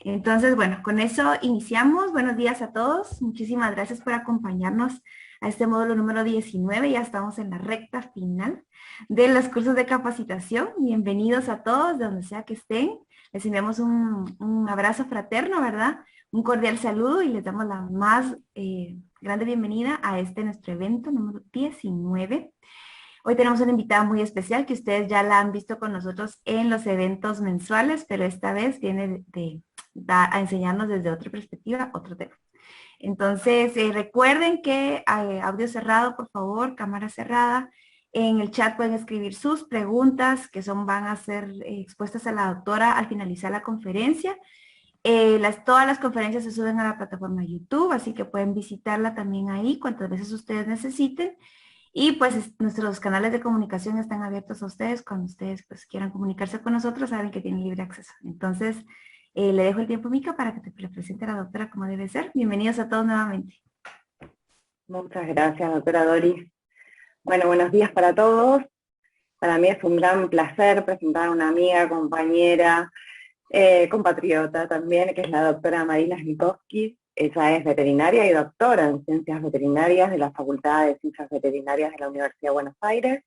Entonces, bueno, con eso iniciamos. Buenos días a todos. Muchísimas gracias por acompañarnos a este módulo número 19. Ya estamos en la recta final de los cursos de capacitación. Bienvenidos a todos, de donde sea que estén. Les enviamos un abrazo fraterno, ¿verdad? Un cordial saludo y les damos la más grande bienvenida a este nuestro evento número 19. Hoy tenemos una invitada muy especial que ustedes ya la han visto con nosotros en los eventos mensuales, pero esta vez viene a enseñarnos desde otra perspectiva, otro tema. Entonces, recuerden que audio cerrado, por favor, cámara cerrada. En el chat pueden escribir sus preguntas que van a ser expuestas a la doctora al finalizar la conferencia. Todas las conferencias se suben a la plataforma YouTube, así que pueden visitarla también ahí cuantas veces ustedes necesiten. Y pues nuestros canales de comunicación están abiertos a ustedes. Cuando ustedes pues quieran comunicarse con nosotros, saben que tienen libre acceso. Entonces, le dejo el tiempo, Mica, para que te presente a la doctora como debe ser. Bienvenidos a todos nuevamente. Muchas gracias, doctora Doris. Bueno, buenos días para todos. Para mí es un gran placer presentar a una amiga, compañera, compatriota también, que es la doctora Marina Slikovsky. Ella es veterinaria y doctora en Ciencias Veterinarias de la Facultad de Ciencias Veterinarias de la Universidad de Buenos Aires.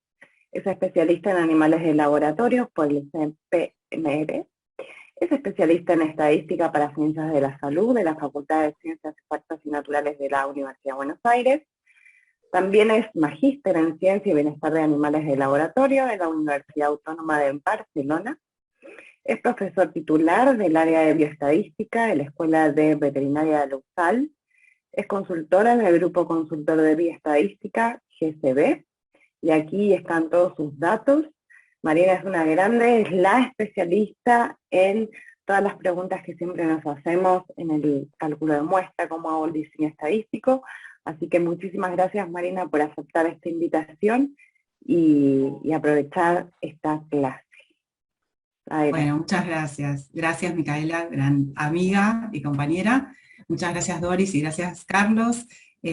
Es especialista en animales de laboratorio por el CPMR. Es especialista en estadística para ciencias de la salud de la Facultad de Ciencias Exactas y Naturales de la Universidad de Buenos Aires. También es magíster en ciencia y bienestar de animales de laboratorio de la Universidad Autónoma de Barcelona. Es profesor titular del área de bioestadística de la Escuela de Veterinaria de la USAL. Es consultora en el Grupo Consultor de Bioestadística, GCB. Y aquí están todos sus datos. Marina es una grande, es la especialista en todas las preguntas que siempre nos hacemos en el cálculo de muestra, cómo hago el diseño estadístico. Así que muchísimas gracias, Marina, por aceptar esta invitación y aprovechar esta clase. Adelante. Bueno, muchas gracias. Gracias, Micaela, gran amiga y compañera. Muchas gracias, Doris, y gracias, Carlos,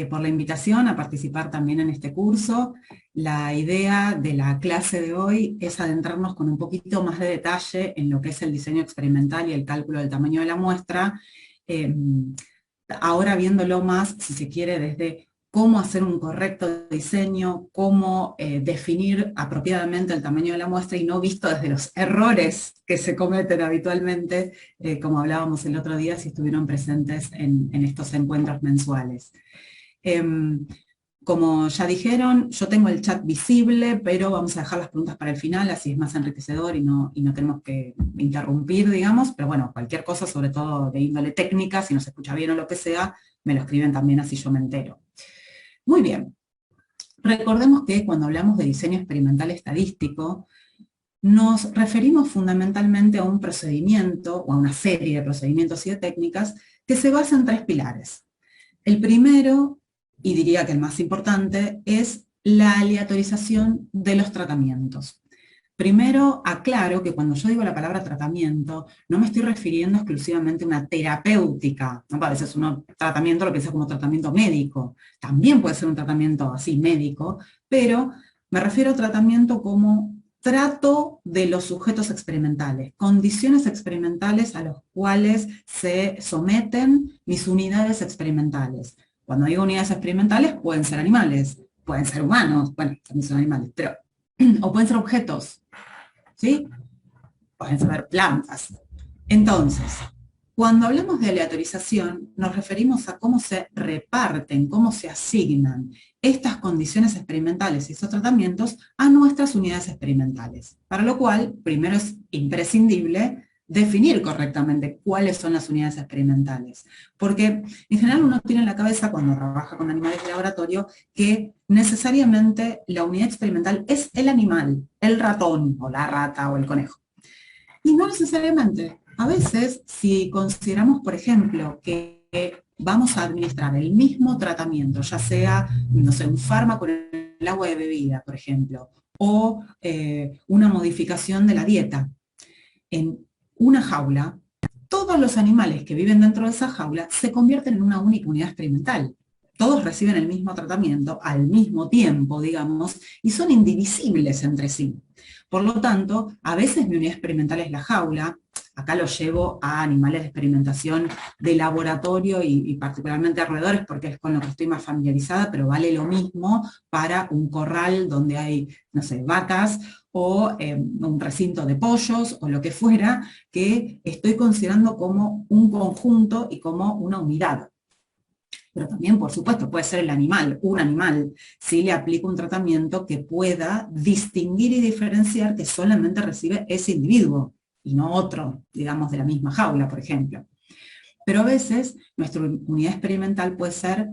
por la invitación a participar también en este curso. La idea de la clase de hoy es adentrarnos con un poquito más de detalle en lo que es el diseño experimental y el cálculo del tamaño de la muestra, ahora viéndolo más, si se quiere, desde cómo hacer un correcto diseño, cómo definir apropiadamente el tamaño de la muestra y no visto desde los errores que se cometen habitualmente, como hablábamos el otro día, si estuvieron presentes en estos encuentros mensuales. Como ya dijeron, yo tengo el chat visible, pero vamos a dejar las preguntas para el final, así es más enriquecedor y no tenemos que interrumpir, digamos, pero bueno, cualquier cosa, sobre todo de índole técnica, si no se escucha bien o lo que sea, me lo escriben también, así yo me entero. Muy bien. Recordemos que cuando hablamos de diseño experimental estadístico, nos referimos fundamentalmente a un procedimiento o a una serie de procedimientos y de técnicas que se basan en tres pilares. El primero, y diría que el más importante, es la aleatorización de los tratamientos. Primero, aclaro que cuando yo digo la palabra tratamiento, no me estoy refiriendo exclusivamente a una terapéutica. ¿No? A veces uno tratamiento lo piensa como tratamiento médico. También puede ser un tratamiento así médico, pero me refiero a tratamiento como trato de los sujetos experimentales, condiciones experimentales a los cuales se someten mis unidades experimentales. Cuando digo unidades experimentales, pueden ser animales, pueden ser humanos, bueno, también son animales, pero, o pueden ser objetos, ¿sí? Pueden ser plantas. Entonces, cuando hablamos de aleatorización, nos referimos a cómo se reparten, cómo se asignan estas condiciones experimentales y esos tratamientos a nuestras unidades experimentales. Para lo cual, primero es imprescindible definir correctamente cuáles son las unidades experimentales. Porque en general uno tiene en la cabeza, cuando trabaja con animales de laboratorio, que necesariamente la unidad experimental es el animal, el ratón, o la rata, o el conejo. Y no necesariamente. A veces, si consideramos, por ejemplo, que vamos a administrar el mismo tratamiento, ya sea, no sé, un fármaco en el agua de bebida, por ejemplo, o una modificación de la dieta, en una jaula, todos los animales que viven dentro de esa jaula se convierten en una única unidad experimental. Todos reciben el mismo tratamiento al mismo tiempo, digamos, y son indivisibles entre sí. Por lo tanto, a veces mi unidad experimental es la jaula, acá lo llevo a animales de experimentación de laboratorio y particularmente a roedores, porque es con lo que estoy más familiarizada, pero vale lo mismo para un corral donde hay, no sé, vacas o un recinto de pollos o lo que fuera, que estoy considerando como un conjunto y como una unidad. Pero también, por supuesto, puede ser el animal, un animal, si le aplico un tratamiento que pueda distinguir y diferenciar que solamente recibe ese individuo y no otro, digamos, de la misma jaula, por ejemplo. Pero a veces nuestra unidad experimental puede ser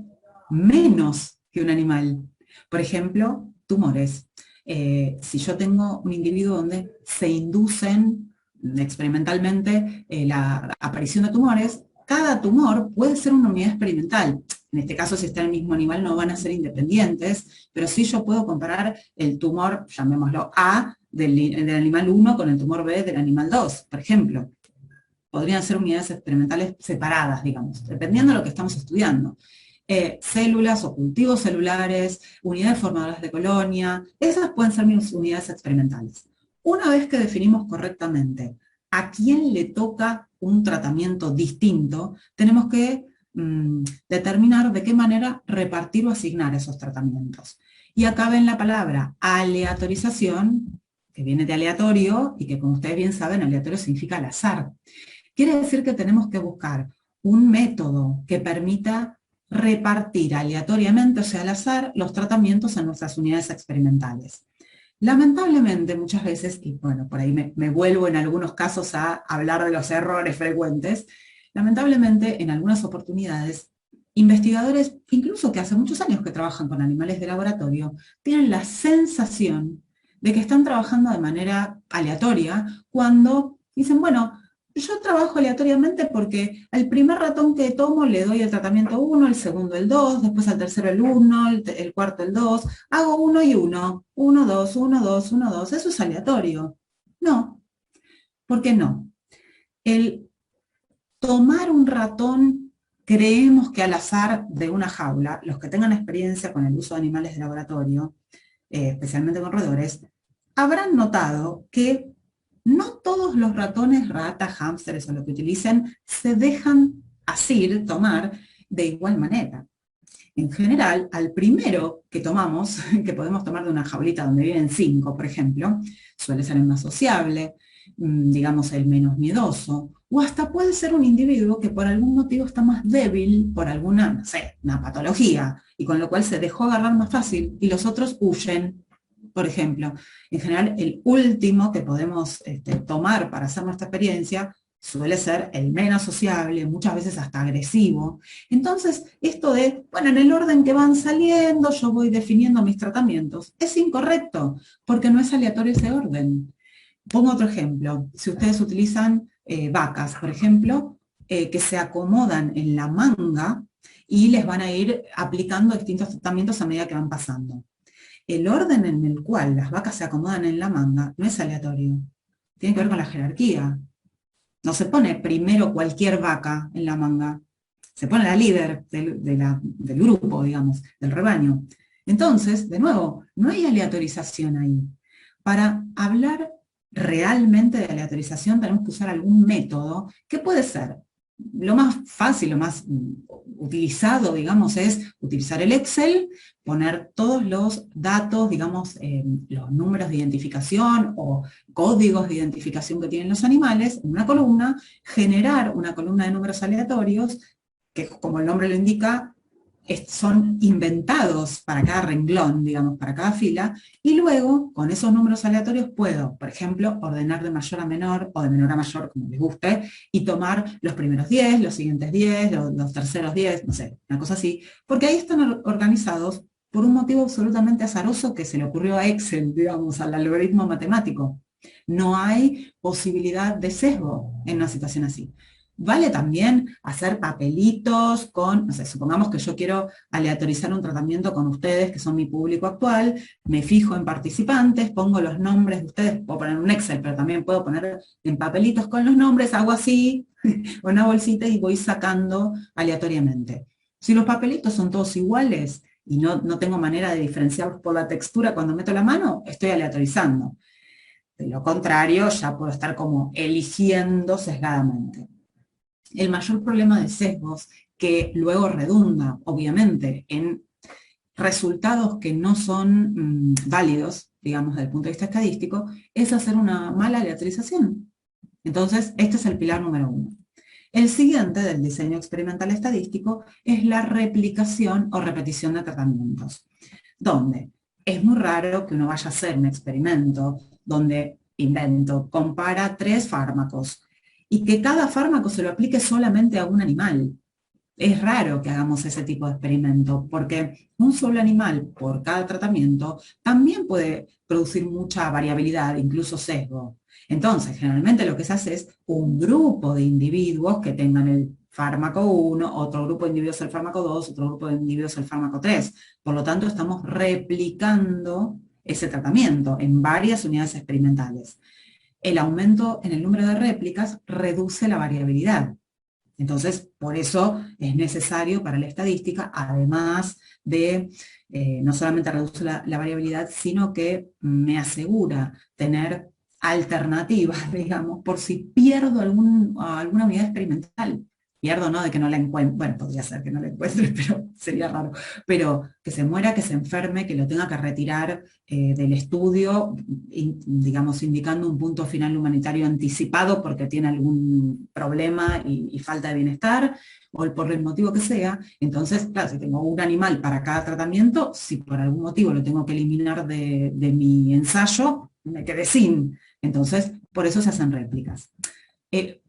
menos que un animal. Por ejemplo, tumores. Si yo tengo un individuo donde se inducen experimentalmente la aparición de tumores, cada tumor puede ser una unidad experimental. En este caso, si está en el mismo animal, no van a ser independientes, pero sí yo puedo comparar el tumor, llamémoslo A, del animal 1 con el tumor B del animal 2, por ejemplo. Podrían ser unidades experimentales separadas, digamos, dependiendo de lo que estamos estudiando. Células o cultivos celulares, unidades formadoras de colonia, esas pueden ser mis unidades experimentales. Una vez que definimos correctamente a quién le toca un tratamiento distinto, tenemos que determinar de qué manera repartir o asignar esos tratamientos. Y acá ven la palabra aleatorización, que viene de aleatorio, y que como ustedes bien saben, aleatorio significa al azar. Quiere decir que tenemos que buscar un método que permita repartir aleatoriamente, o sea, al azar, los tratamientos en nuestras unidades experimentales. Lamentablemente, muchas veces, y bueno, por ahí me vuelvo en algunos casos a hablar de los errores frecuentes, lamentablemente, en algunas oportunidades, investigadores, incluso que hace muchos años que trabajan con animales de laboratorio, tienen la sensación de que están trabajando de manera aleatoria cuando dicen, bueno, yo trabajo aleatoriamente porque al primer ratón que tomo le doy el tratamiento 1, el segundo el 2, después al tercero el 1, el cuarto el 2, hago 1 y 1, 1, 2, 1, 2, 1, 2, eso es aleatorio. No, ¿por qué no? El tomar un ratón, creemos que al azar de una jaula, los que tengan experiencia con el uso de animales de laboratorio, especialmente con roedores, habrán notado que no todos los ratones, ratas, hámsteres o lo que utilicen se dejan asir, tomar de igual manera. En general, al primero que tomamos, que podemos tomar de una jaulita donde viven 5, por ejemplo, suele ser el más sociable, digamos el menos miedoso, o hasta puede ser un individuo que por algún motivo está más débil, por alguna, no sé, una patología, y con lo cual se dejó agarrar más fácil, y los otros huyen. Por ejemplo, en general, el último que podemos tomar para hacer nuestra experiencia suele ser el menos sociable, muchas veces hasta agresivo. Entonces, esto de, bueno, en el orden que van saliendo, yo voy definiendo mis tratamientos, es incorrecto, porque no es aleatorio ese orden. Pongo otro ejemplo. Si ustedes utilizan vacas, por ejemplo, que se acomodan en la manga y les van a ir aplicando distintos tratamientos a medida que van pasando. El orden en el cual las vacas se acomodan en la manga no es aleatorio, tiene que ver con la jerarquía. No se pone primero cualquier vaca en la manga, se pone la líder del grupo, digamos, del rebaño. Entonces, de nuevo, no hay aleatorización ahí. Para hablar realmente de aleatorización tenemos que usar algún método que puede ser lo más fácil, lo más utilizado, digamos, es utilizar el Excel, poner todos los datos, digamos, los números de identificación o códigos de identificación que tienen los animales en una columna, generar una columna de números aleatorios, que como el nombre lo indica, son inventados para cada renglón, digamos, para cada fila, y luego, con esos números aleatorios, puedo, por ejemplo, ordenar de mayor a menor, o de menor a mayor, como les guste, y tomar los primeros 10, los siguientes 10, los terceros 10, no sé, una cosa así, porque ahí están organizados por un motivo absolutamente azaroso que se le ocurrió a Excel, digamos, al algoritmo matemático. No hay posibilidad de sesgo en una situación así. Vale también hacer papelitos con, no sé, supongamos que yo quiero aleatorizar un tratamiento con ustedes, que son mi público actual, me fijo en participantes, pongo los nombres de ustedes, puedo poner un Excel, pero también puedo poner en papelitos con los nombres, hago así, o una bolsita y voy sacando aleatoriamente. Si los papelitos son todos iguales y no tengo manera de diferenciarlos por la textura cuando meto la mano, estoy aleatorizando. De lo contrario, ya puedo estar como eligiendo sesgadamente. El mayor problema de sesgos, que luego redunda, obviamente, en resultados que no son válidos, digamos, desde el punto de vista estadístico, es hacer una mala aleatorización. Entonces, este es el pilar número 1. El siguiente del diseño experimental estadístico es la replicación o repetición de tratamientos, donde es muy raro que uno vaya a hacer un experimento donde compara 3 fármacos y que cada fármaco se lo aplique solamente a un animal. Es raro que hagamos ese tipo de experimento, porque un solo animal por cada tratamiento también puede producir mucha variabilidad, incluso sesgo. Entonces, generalmente lo que se hace es un grupo de individuos que tengan el fármaco 1, otro grupo de individuos el fármaco 2, otro grupo de individuos el fármaco 3. Por lo tanto, estamos replicando ese tratamiento en varias unidades experimentales. El aumento en el número de réplicas reduce la variabilidad. Entonces, por eso es necesario para la estadística, además de no solamente reduce la variabilidad, sino que me asegura tener alternativas, digamos, por si pierdo alguna unidad experimental. Pierdo, ¿no? De que no la encuentre, bueno, podría ser que no la encuentre, pero sería raro. Pero que se muera, que se enferme, que lo tenga que retirar del estudio, digamos, indicando un punto final humanitario anticipado porque tiene algún problema y falta de bienestar, o por el motivo que sea. Entonces, claro, si tengo un animal para cada tratamiento, si por algún motivo lo tengo que eliminar de mi ensayo, me quedé sin. Entonces, por eso se hacen réplicas.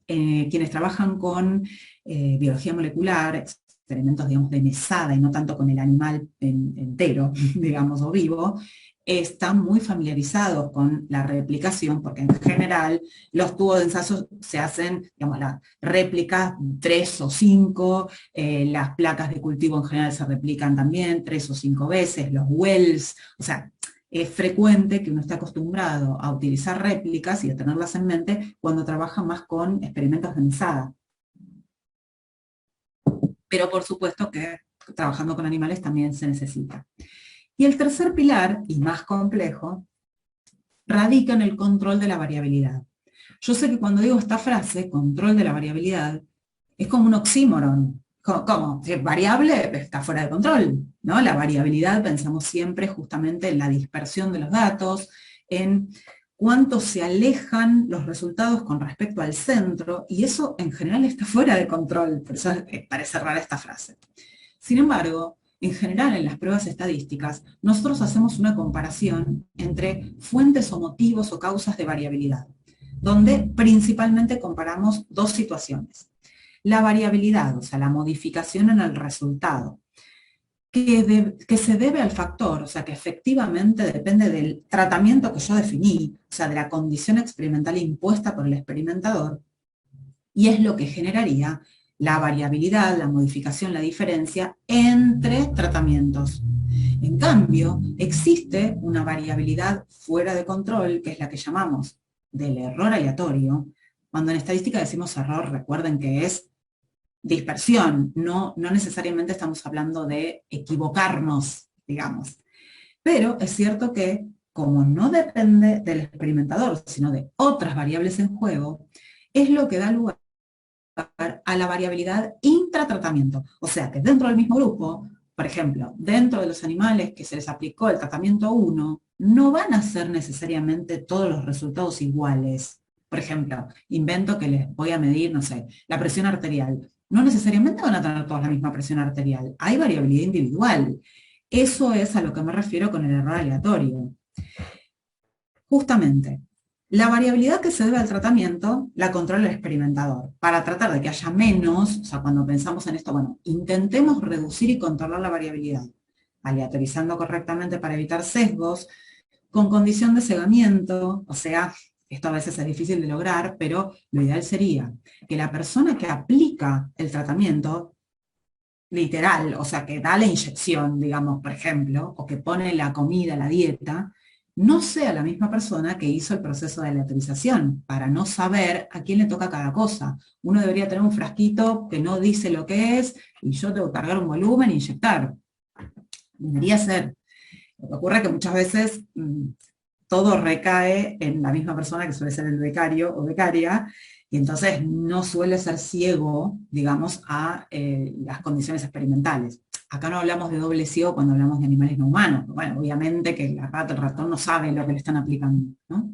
Quienes trabajan con biología molecular, experimentos, digamos, de mesada y no tanto con el animal entero, digamos, o vivo, están muy familiarizados con la replicación, porque en general los tubos de ensayo se hacen, digamos, las réplicas 3 o 5, las placas de cultivo en general se replican también 3 o 5 veces, los wells, o sea, es frecuente que uno esté acostumbrado a utilizar réplicas y a tenerlas en mente cuando trabaja más con experimentos de mesada. Pero por supuesto que trabajando con animales también se necesita. Y el tercer pilar, y más complejo, radica en el control de la variabilidad. Yo sé que cuando digo esta frase, control de la variabilidad, es como un oxímoron. ¿Cómo? Si es variable, está fuera de control, ¿no? La variabilidad, pensamos siempre justamente en la dispersión de los datos, en cuánto se alejan los resultados con respecto al centro, y eso en general está fuera de control, por eso parece rara esta frase. Sin embargo, en general en las pruebas estadísticas, nosotros hacemos una comparación entre fuentes o motivos o causas de variabilidad, donde principalmente comparamos 2 situaciones. La variabilidad, o sea, la modificación en el resultado, que se debe al factor, o sea, que efectivamente depende del tratamiento que yo definí, o sea, de la condición experimental impuesta por el experimentador, y es lo que generaría la variabilidad, la modificación, la diferencia entre tratamientos. En cambio, existe una variabilidad fuera de control, que es la que llamamos del error aleatorio. Cuando en estadística decimos error, recuerden que es dispersión, no necesariamente estamos hablando de equivocarnos, digamos. Pero es cierto que, como no depende del experimentador, sino de otras variables en juego, es lo que da lugar a la variabilidad intratratamiento. O sea que dentro del mismo grupo, por ejemplo, dentro de los animales que se les aplicó el tratamiento 1, no van a ser necesariamente todos los resultados iguales. Por ejemplo, invento que les voy a medir, no sé, la presión arterial. No necesariamente van a tener todos la misma presión arterial. Hay variabilidad individual. Eso es a lo que me refiero con el error aleatorio. Justamente, la variabilidad que se debe al tratamiento la controla el experimentador. Para tratar de que haya menos, o sea, cuando pensamos en esto, bueno, intentemos reducir y controlar la variabilidad, aleatorizando correctamente para evitar sesgos, con condición de cegamiento, o sea, esto a veces es difícil de lograr, pero lo ideal sería que la persona que aplica el tratamiento, literal, o sea, que da la inyección, digamos, por ejemplo, o que pone la comida, la dieta, no sea la misma persona que hizo el proceso de aleatorización, para no saber a quién le toca cada cosa. Uno debería tener un frasquito que no dice lo que es, y yo tengo que cargar un volumen e inyectar. Debería ser. Lo que ocurre es que muchas veces todo recae en la misma persona que suele ser el becario o becaria, y entonces no suele ser ciego, digamos, a las condiciones experimentales. Acá no hablamos de doble ciego cuando hablamos de animales no humanos. Bueno, obviamente que la rata, el ratón no sabe lo que le están aplicando, ¿no?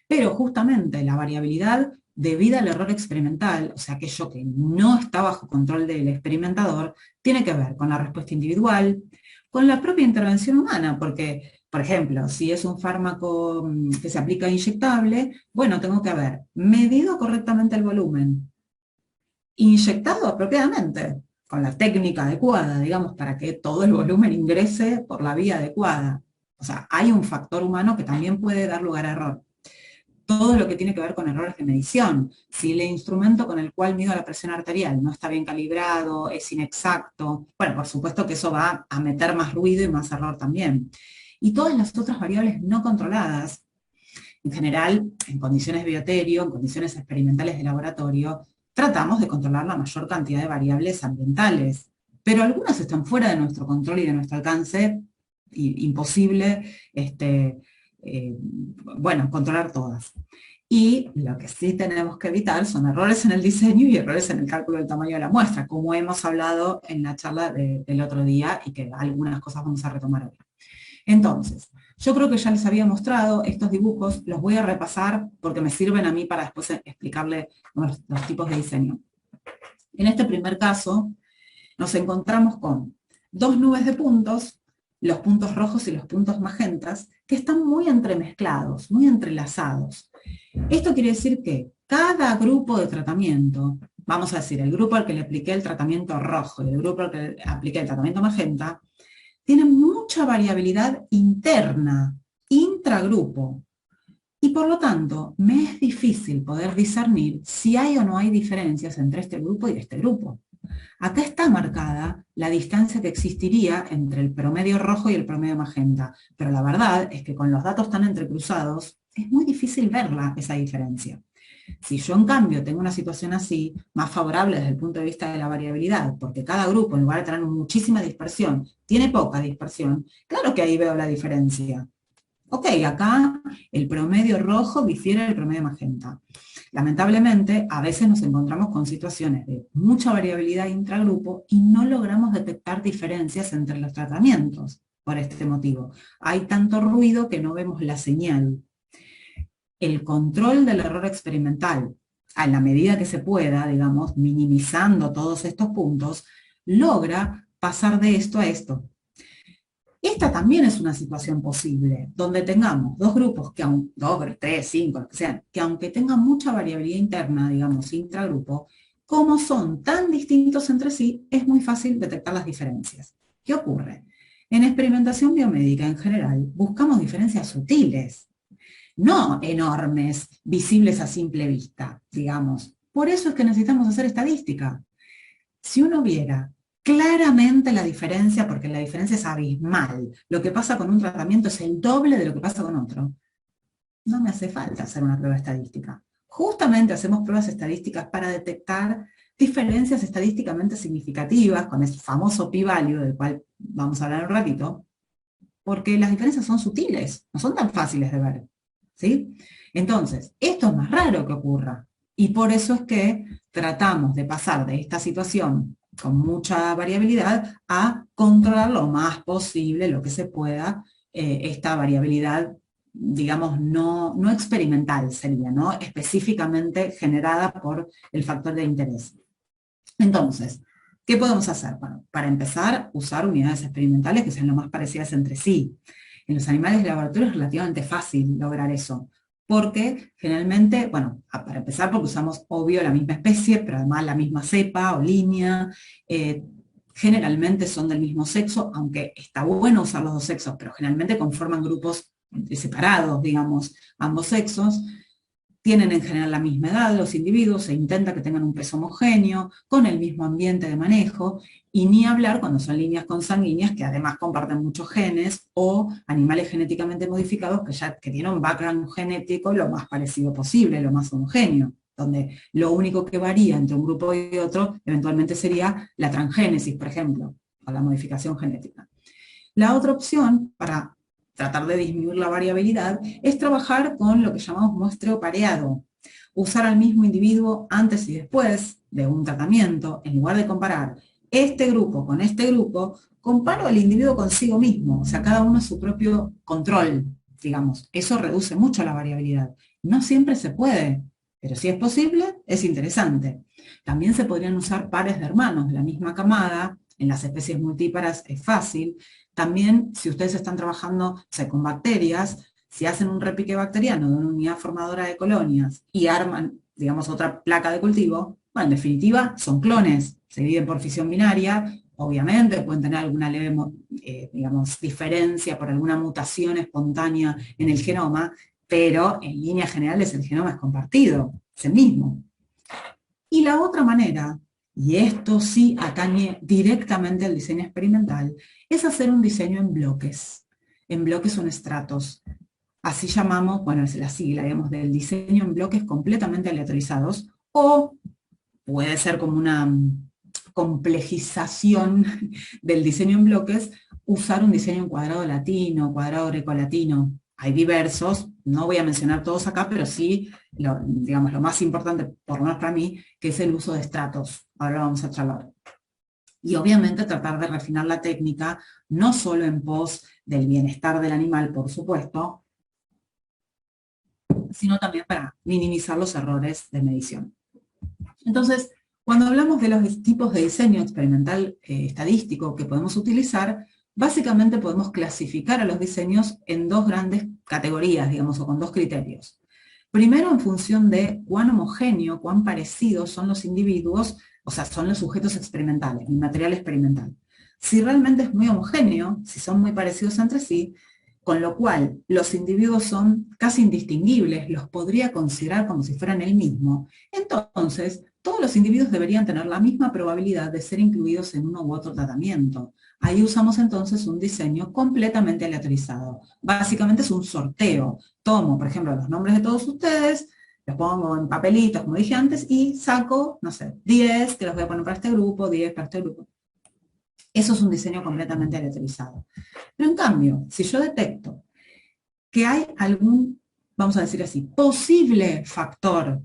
Pero justamente la variabilidad debida al error experimental, o sea, aquello que no está bajo control del experimentador, tiene que ver con la respuesta individual, con la propia intervención humana, porque, por ejemplo, si es un fármaco que se aplica inyectable, bueno, tengo que haber medido correctamente el volumen, inyectado apropiadamente, con la técnica adecuada, digamos, para que todo el volumen ingrese por la vía adecuada. O sea, hay un factor humano que también puede dar lugar a error. Todo lo que tiene que ver con errores de medición. Si el instrumento con el cual mido la presión arterial no está bien calibrado, es inexacto, bueno, por supuesto que eso va a meter más ruido y más error también. Y todas las otras variables no controladas, en general, en condiciones de bioterio, en condiciones experimentales de laboratorio, tratamos de controlar la mayor cantidad de variables ambientales, pero algunas están fuera de nuestro control y de nuestro alcance, imposible, bueno, controlar todas. Y lo que sí tenemos que evitar son errores en el diseño y errores en el cálculo del tamaño de la muestra, como hemos hablado en la charla del otro día y que algunas cosas vamos a retomar hoy. Entonces, yo creo que ya les había mostrado estos dibujos, los voy a repasar porque me sirven a mí para después explicarle los tipos de diseño. En este primer caso, nos encontramos con dos nubes de puntos, los puntos rojos y los puntos magentas, que están muy entremezclados, muy entrelazados. Esto quiere decir que cada grupo de tratamiento, vamos a decir, el grupo al que le apliqué el tratamiento rojo y el grupo al que le apliqué el tratamiento magenta, tiene mucha variabilidad interna, intragrupo, y por lo tanto me es difícil poder discernir si hay o no hay diferencias entre este grupo y este grupo. Acá está marcada la distancia que existiría entre el promedio rojo y el promedio magenta, pero la verdad es que con los datos tan entrecruzados es muy difícil verla, esa diferencia. Si yo en cambio tengo una situación así, más favorable desde el punto de vista de la variabilidad, porque cada grupo en lugar de tener muchísima dispersión, tiene poca dispersión, claro que ahí veo la diferencia. Ok, acá el promedio rojo difiere del promedio magenta. Lamentablemente, a veces nos encontramos con situaciones de mucha variabilidad intragrupo y no logramos detectar diferencias entre los tratamientos por este motivo. Hay tanto ruido que no vemos la señal. El control del error experimental, a la medida que se pueda, digamos, minimizando todos estos puntos, logra pasar de esto a esto. Esta también es una situación posible, donde tengamos dos grupos, dos, tres, cinco, lo que sean, que aunque tengan mucha variabilidad interna, digamos, intragrupo, como son tan distintos entre sí, es muy fácil detectar las diferencias. ¿Qué ocurre? En experimentación biomédica en general, buscamos diferencias sutiles, no enormes, visibles a simple vista, digamos. Por eso es que necesitamos hacer estadística. Si uno viera claramente la diferencia, porque la diferencia es abismal, lo que pasa con un tratamiento es el doble de lo que pasa con otro, no me hace falta hacer una prueba estadística. Justamente hacemos pruebas estadísticas para detectar diferencias estadísticamente significativas, con ese famoso p-value, del cual vamos a hablar un ratito, porque las diferencias son sutiles, no son tan fáciles de ver. ¿Sí? Entonces, esto es más raro que ocurra, y por eso es que tratamos de pasar de esta situación con mucha variabilidad a controlar lo más posible, lo que se pueda, esta variabilidad, digamos, no experimental sería, ¿no? Específicamente generada por el factor de interés. Entonces, ¿qué podemos hacer? Bueno, para empezar, usar unidades experimentales que sean lo más parecidas entre sí. En los animales de laboratorio es relativamente fácil lograr eso, porque generalmente, bueno, para empezar porque usamos obvio la misma especie, pero además la misma cepa o línea, generalmente son del mismo sexo, aunque está bueno usar los dos sexos, pero generalmente conforman grupos separados, digamos, ambos sexos. Tienen en general la misma edad los individuos, se intenta que tengan un peso homogéneo, con el mismo ambiente de manejo, y ni hablar cuando son líneas consanguíneas que además comparten muchos genes, o animales genéticamente modificados que tienen un background genético lo más parecido posible, lo más homogéneo, donde lo único que varía entre un grupo y otro eventualmente sería la transgénesis, por ejemplo, o la modificación genética. La otra opción para tratar de disminuir la variabilidad, es trabajar con lo que llamamos muestreo pareado. Usar al mismo individuo antes y después de un tratamiento, en lugar de comparar este grupo con este grupo, comparo al individuo consigo mismo, o sea, cada uno su propio control, digamos. Eso reduce mucho la variabilidad. No siempre se puede, pero si es posible, es interesante. También se podrían usar pares de hermanos de la misma camada. En las especies multíparas es fácil. También, si ustedes están trabajando, o sea, con bacterias, si hacen un repique bacteriano de una unidad formadora de colonias y arman, digamos, otra placa de cultivo, bueno, en definitiva, son clones, se dividen por fisión binaria, obviamente pueden tener alguna leve, digamos, diferencia por alguna mutación espontánea en el genoma, pero en líneas generales el genoma es compartido, es el mismo. Y la otra manera, y esto sí atañe directamente al diseño experimental, es hacer un diseño en bloques o en estratos. Así llamamos, bueno, es la sigla, digamos, del diseño en bloques completamente aleatorizados, o puede ser como una complejización del diseño en bloques, usar un diseño en cuadrado latino, cuadrado grecolatino. Hay diversos, no voy a mencionar todos acá, pero sí, digamos, lo más importante, por lo menos para mí, que es el uso de estratos. Ahora lo vamos a charlar. Y obviamente tratar de refinar la técnica, no solo en pos del bienestar del animal, por supuesto, sino también para minimizar los errores de medición. Entonces, cuando hablamos de los tipos de diseño experimental estadístico que podemos utilizar, básicamente podemos clasificar a los diseños en dos grandes categorías, digamos, o con dos criterios. Primero, en función de cuán homogéneo, cuán parecidos son los individuos, o sea, son los sujetos experimentales, el material experimental. Si realmente es muy homogéneo, si son muy parecidos entre sí, con lo cual los individuos son casi indistinguibles, los podría considerar como si fueran el mismo, entonces todos los individuos deberían tener la misma probabilidad de ser incluidos en uno u otro tratamiento. Ahí usamos entonces un diseño completamente aleatorizado. Básicamente es un sorteo. Tomo, por ejemplo, los nombres de todos ustedes, los pongo en papelitos, como dije antes, y saco, no sé, 10 que los voy a poner para este grupo, 10 para este grupo. Eso es un diseño completamente aleatorizado. Pero en cambio, si yo detecto que hay algún, vamos a decir así, posible factor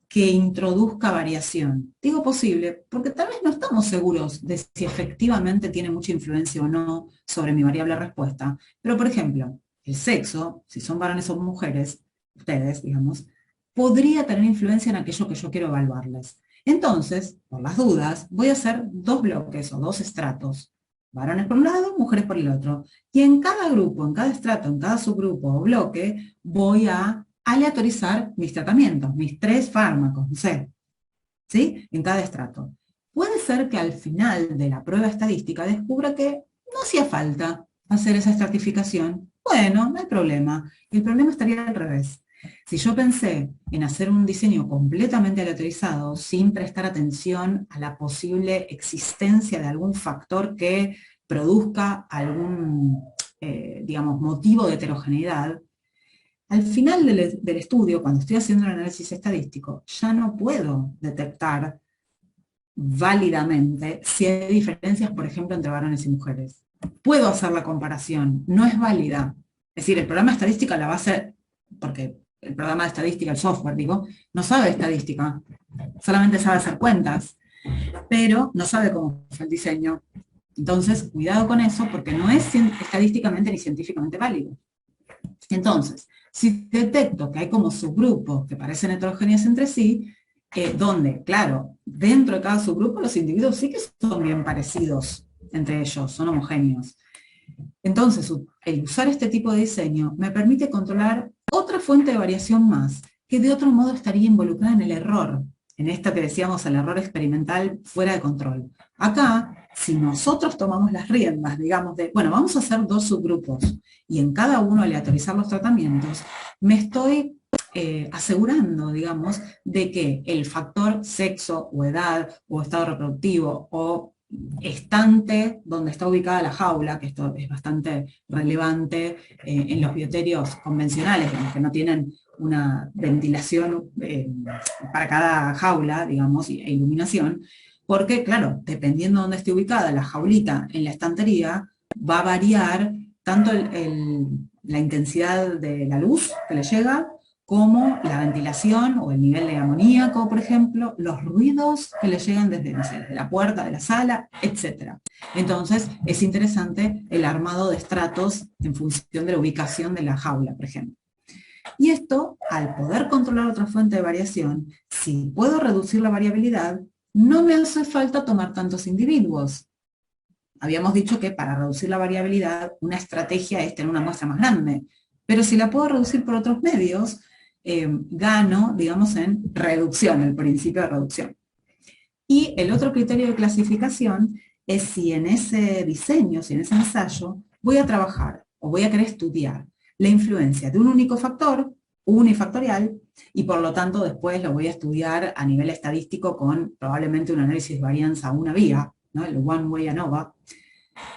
que introduzca variación. Digo posible porque tal vez no estamos seguros de si efectivamente tiene mucha influencia o no sobre mi variable respuesta. Pero, por ejemplo, el sexo, si son varones o mujeres, ustedes, digamos, podría tener influencia en aquello que yo quiero evaluarles. Entonces, por las dudas, voy a hacer dos bloques o dos estratos. Varones por un lado, mujeres por el otro. Y en cada grupo, en cada estrato, en cada subgrupo o bloque, voy a aleatorizar mis tratamientos, mis 3 fármacos, no sé, ¿sí? En cada estrato. Puede ser que al final de la prueba estadística descubra que no hacía falta hacer esa estratificación. Bueno, no hay problema. El problema estaría al revés. Si yo pensé en hacer un diseño completamente aleatorizado sin prestar atención a la posible existencia de algún factor que produzca algún, digamos, motivo de heterogeneidad, al final del estudio, cuando estoy haciendo el análisis estadístico, ya no puedo detectar válidamente si hay diferencias, por ejemplo, entre varones y mujeres. Puedo hacer la comparación, no es válida. Es decir, el programa de estadística la va a hacer, porque el programa de estadística, el software, digo, no sabe estadística, solamente sabe hacer cuentas, pero no sabe cómo fue el diseño. Entonces, cuidado con eso, porque no es estadísticamente ni científicamente válido. Entonces, si detecto que hay como subgrupos que parecen heterogéneos entre sí, donde, claro, dentro de cada subgrupo los individuos sí que son bien parecidos entre ellos, son homogéneos. Entonces, el usar este tipo de diseño me permite controlar otra fuente de variación más, que de otro modo estaría involucrada en el error, en esta que decíamos, el error experimental fuera de control. Acá, si nosotros tomamos las riendas, digamos, de, bueno, vamos a hacer 2 subgrupos, y en cada uno aleatorizar los tratamientos, me estoy asegurando, digamos, de que el factor sexo o edad o estado reproductivo o estante donde está ubicada la jaula, que esto es bastante relevante en los bioterios convencionales, que no tienen una ventilación para cada jaula, digamos, e iluminación, porque, claro, dependiendo de dónde esté ubicada la jaulita en la estantería, va a variar tanto la intensidad de la luz que le llega, como la ventilación o el nivel de amoníaco, por ejemplo, los ruidos que le llegan desde, no sé, desde la puerta de la sala, etc. Entonces, es interesante el armado de estratos en función de la ubicación de la jaula, por ejemplo. Y esto, al poder controlar otra fuente de variación, si puedo reducir la variabilidad, no me hace falta tomar tantos individuos. Habíamos dicho que para reducir la variabilidad, una estrategia es tener una muestra más grande. Pero si la puedo reducir por otros medios, gano, digamos, en reducción, el principio de reducción. Y el otro criterio de clasificación es si en ese diseño, si en ese ensayo, voy a trabajar o voy a querer estudiar la influencia de un único factor, unifactorial, y por lo tanto después lo voy a estudiar a nivel estadístico con probablemente un análisis de varianza a una vía, ¿no? El One Way ANOVA,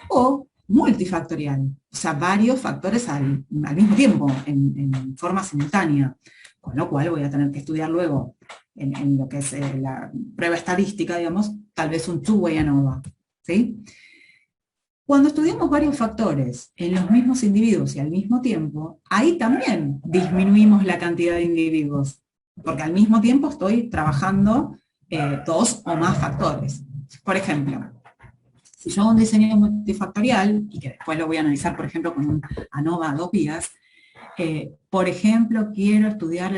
o multifactorial, o sea, varios factores al mismo tiempo, en forma simultánea, con lo cual voy a tener que estudiar luego en lo que es la prueba estadística, digamos, tal vez un two-way ANOVA, ¿sí? Cuando estudiamos varios factores en los mismos individuos y al mismo tiempo, ahí también disminuimos la cantidad de individuos, porque al mismo tiempo estoy trabajando dos o más factores. Por ejemplo, si yo hago un diseño multifactorial, y que después lo voy a analizar, por ejemplo, con un ANOVA a dos vías, por ejemplo, quiero estudiar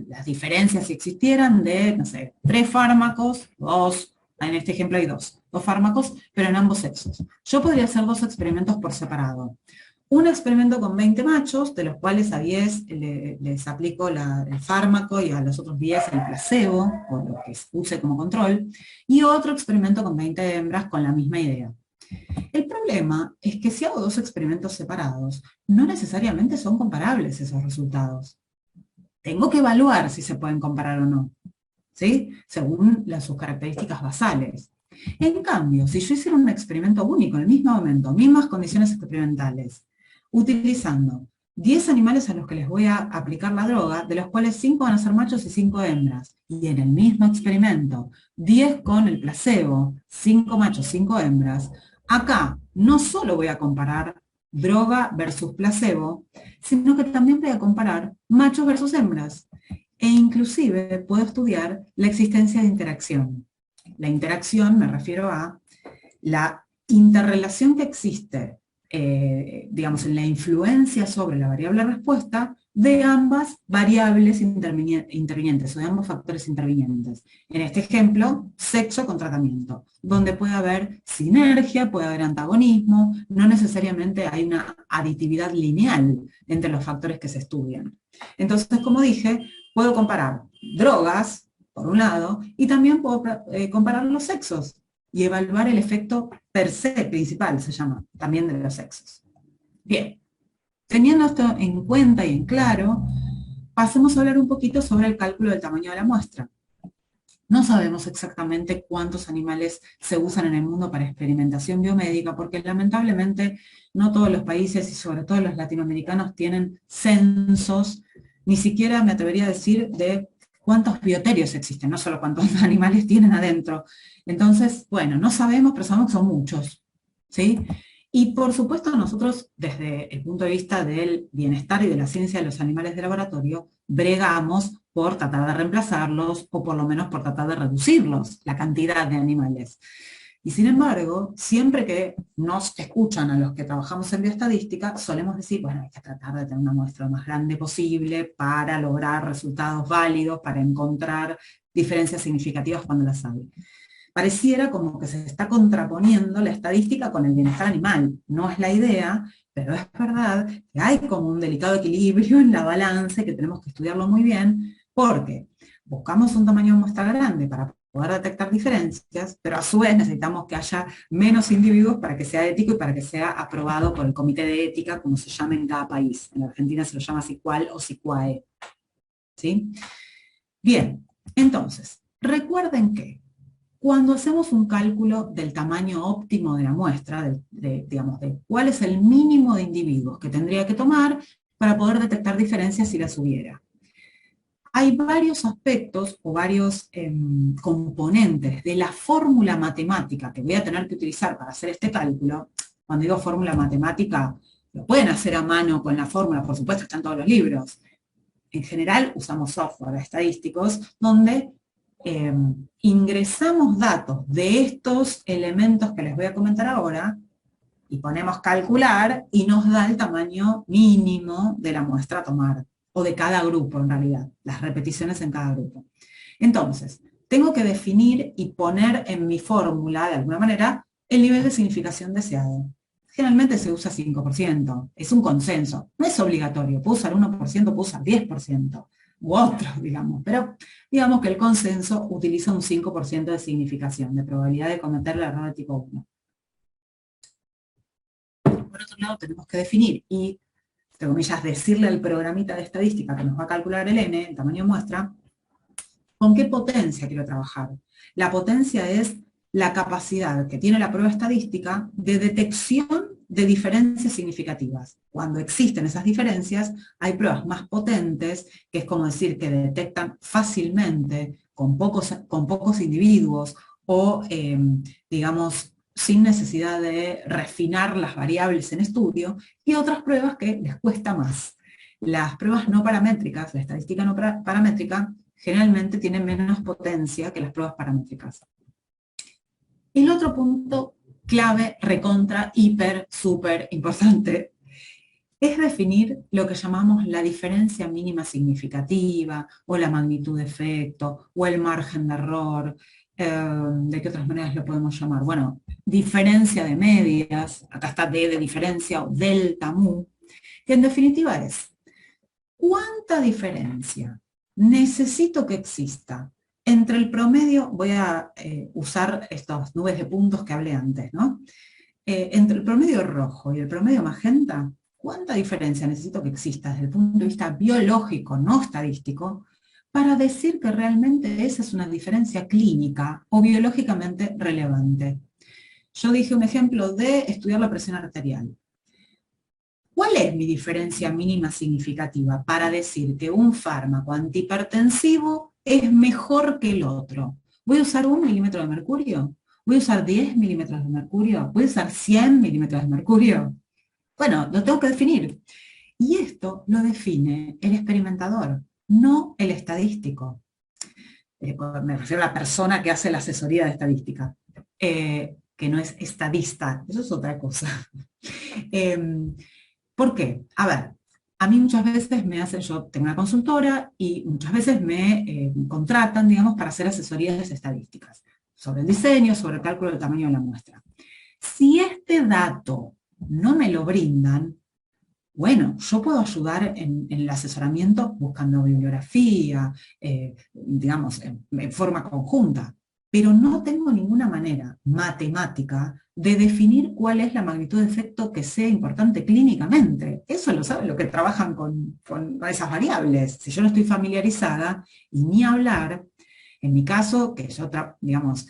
las diferencias si existieran de, no sé, 3 fármacos, 2, en este ejemplo hay 2 fármacos, pero en ambos sexos. Yo podría hacer 2 experimentos por separado. Un experimento con 20 machos, de los cuales a 10 les aplico el fármaco y a los otros 10 el placebo, o lo que use como control, y otro experimento con 20 hembras con la misma idea. El problema es que si hago 2 experimentos separados, no necesariamente son comparables esos resultados. Tengo que evaluar si se pueden comparar o no, ¿sí? Según sus características basales. En cambio, si yo hiciera un experimento único en el mismo momento, mismas condiciones experimentales, utilizando 10 animales a los que les voy a aplicar la droga, de los cuales 5 van a ser machos y 5 hembras, y en el mismo experimento, 10 con el placebo, 5 machos, 5 hembras, acá no solo voy a comparar droga versus placebo, sino que también voy a comparar machos versus hembras, e inclusive puedo estudiar la existencia de interacción. La interacción me refiero a la interrelación que existe, digamos, en la influencia sobre la variable respuesta de ambas variables intervinientes o de ambos factores intervinientes. En este ejemplo, sexo con tratamiento, donde puede haber sinergia, puede haber antagonismo, no necesariamente hay una aditividad lineal entre los factores que se estudian. Entonces, como dije, puedo comparar drogas, por un lado, y también puedo comparar los sexos y evaluar el efecto per se principal, se llama, también de los sexos. Bien, teniendo esto en cuenta y en claro, pasemos a hablar un poquito sobre el cálculo del tamaño de la muestra. No sabemos exactamente cuántos animales se usan en el mundo para experimentación biomédica, porque lamentablemente no todos los países, y sobre todo los latinoamericanos, tienen censos, ni siquiera me atrevería a decir de cuántos bioterios existen, no solo cuántos animales tienen adentro. Entonces, bueno, no sabemos, pero sabemos que son muchos, ¿sí? Y por supuesto nosotros, desde el punto de vista del bienestar y de la ciencia de los animales de laboratorio, bregamos por tratar de reemplazarlos, o por lo menos por tratar de reducirlos, la cantidad de animales. Y sin embargo, siempre que nos escuchan a los que trabajamos en bioestadística, solemos decir, bueno, hay que tratar de tener una muestra lo más grande posible para lograr resultados válidos, para encontrar diferencias significativas cuando las hay. Pareciera como que se está contraponiendo la estadística con el bienestar animal. No es la idea, pero es verdad que hay como un delicado equilibrio en la balanza que tenemos que estudiarlo muy bien, porque buscamos un tamaño de muestra grande para poder detectar diferencias, pero a su vez necesitamos que haya menos individuos para que sea ético y para que sea aprobado por el comité de ética, como se llama en cada país. En Argentina se lo llama SICUAL o SICUAE. ¿Sí? Bien, entonces, recuerden que cuando hacemos un cálculo del tamaño óptimo de la muestra, digamos, de cuál es el mínimo de individuos que tendría que tomar para poder detectar diferencias si las hubiera, hay varios aspectos o varios componentes de la fórmula matemática que voy a tener que utilizar para hacer este cálculo. Cuando digo fórmula matemática, Lo pueden hacer a mano con la fórmula, por supuesto, están todos los libros. En general usamos software estadísticos donde ingresamos datos de estos elementos que les voy a comentar ahora y ponemos calcular y nos da el tamaño mínimo de la muestra a tomar, o de cada grupo en realidad, las repeticiones en cada grupo. Entonces, tengo que definir y poner en mi fórmula, de alguna manera, el nivel de significación deseado. Generalmente se usa 5%, es un consenso, no es obligatorio, puedo usar 1%, puedo usar 10%, u otro, digamos, pero digamos que el consenso utiliza un 5% de significación, de probabilidad de cometer el error de tipo 1. Por otro lado, tenemos que definir y, entre comillas, decirle al programita de estadística que nos va a calcular el n, el tamaño de muestra, ¿con qué potencia quiero trabajar? La potencia es la capacidad que tiene la prueba estadística de detección de diferencias significativas. Cuando existen esas diferencias, hay pruebas más potentes, que es como decir que detectan fácilmente con pocos individuos o, digamos, sin necesidad de refinar las variables en estudio, y otras pruebas que les cuesta más. Las pruebas no paramétricas, la estadística no paramétrica, generalmente tienen menos potencia que las pruebas paramétricas. El otro punto clave, recontra, hiper, súper importante, es definir lo que llamamos la diferencia mínima significativa, o la magnitud de efecto, o el margen de error. ¿De qué otras maneras lo podemos llamar? Bueno, diferencia de medias, acá está D de diferencia, o delta mu, que en definitiva es, ¿cuánta diferencia necesito que exista entre el promedio? Voy a usar estas nubes de puntos que hablé antes, ¿no? Entre el promedio rojo y el promedio magenta, ¿cuánta diferencia necesito que exista desde el punto de vista biológico, no estadístico, para decir que realmente esa es una diferencia clínica o biológicamente relevante? Yo dije un ejemplo de estudiar la presión arterial. ¿Cuál es mi diferencia mínima significativa para decir que un fármaco antihipertensivo es mejor que el otro? ¿Voy a usar 1 milímetro de mercurio? ¿Voy a usar 10 milímetros de mercurio? ¿Voy a usar 100 milímetros de mercurio? Bueno, lo tengo que definir. Y esto lo define el experimentador, no el estadístico. Me refiero a la persona que hace la asesoría de estadística, que no es estadista, eso es otra cosa. ¿Por qué? A ver, a mí muchas veces yo tengo una consultora y muchas veces me contratan, digamos, para hacer asesorías estadísticas, sobre el diseño, sobre el cálculo del tamaño de la muestra. Si este dato no me lo brindan, bueno, yo puedo ayudar en el asesoramiento buscando bibliografía, digamos, en forma conjunta, pero no tengo ninguna manera matemática de definir cuál es la magnitud de efecto que sea importante clínicamente. Eso lo saben los que trabajan con esas variables. Si yo no estoy familiarizada, y ni hablar, en mi caso, que yo, digamos,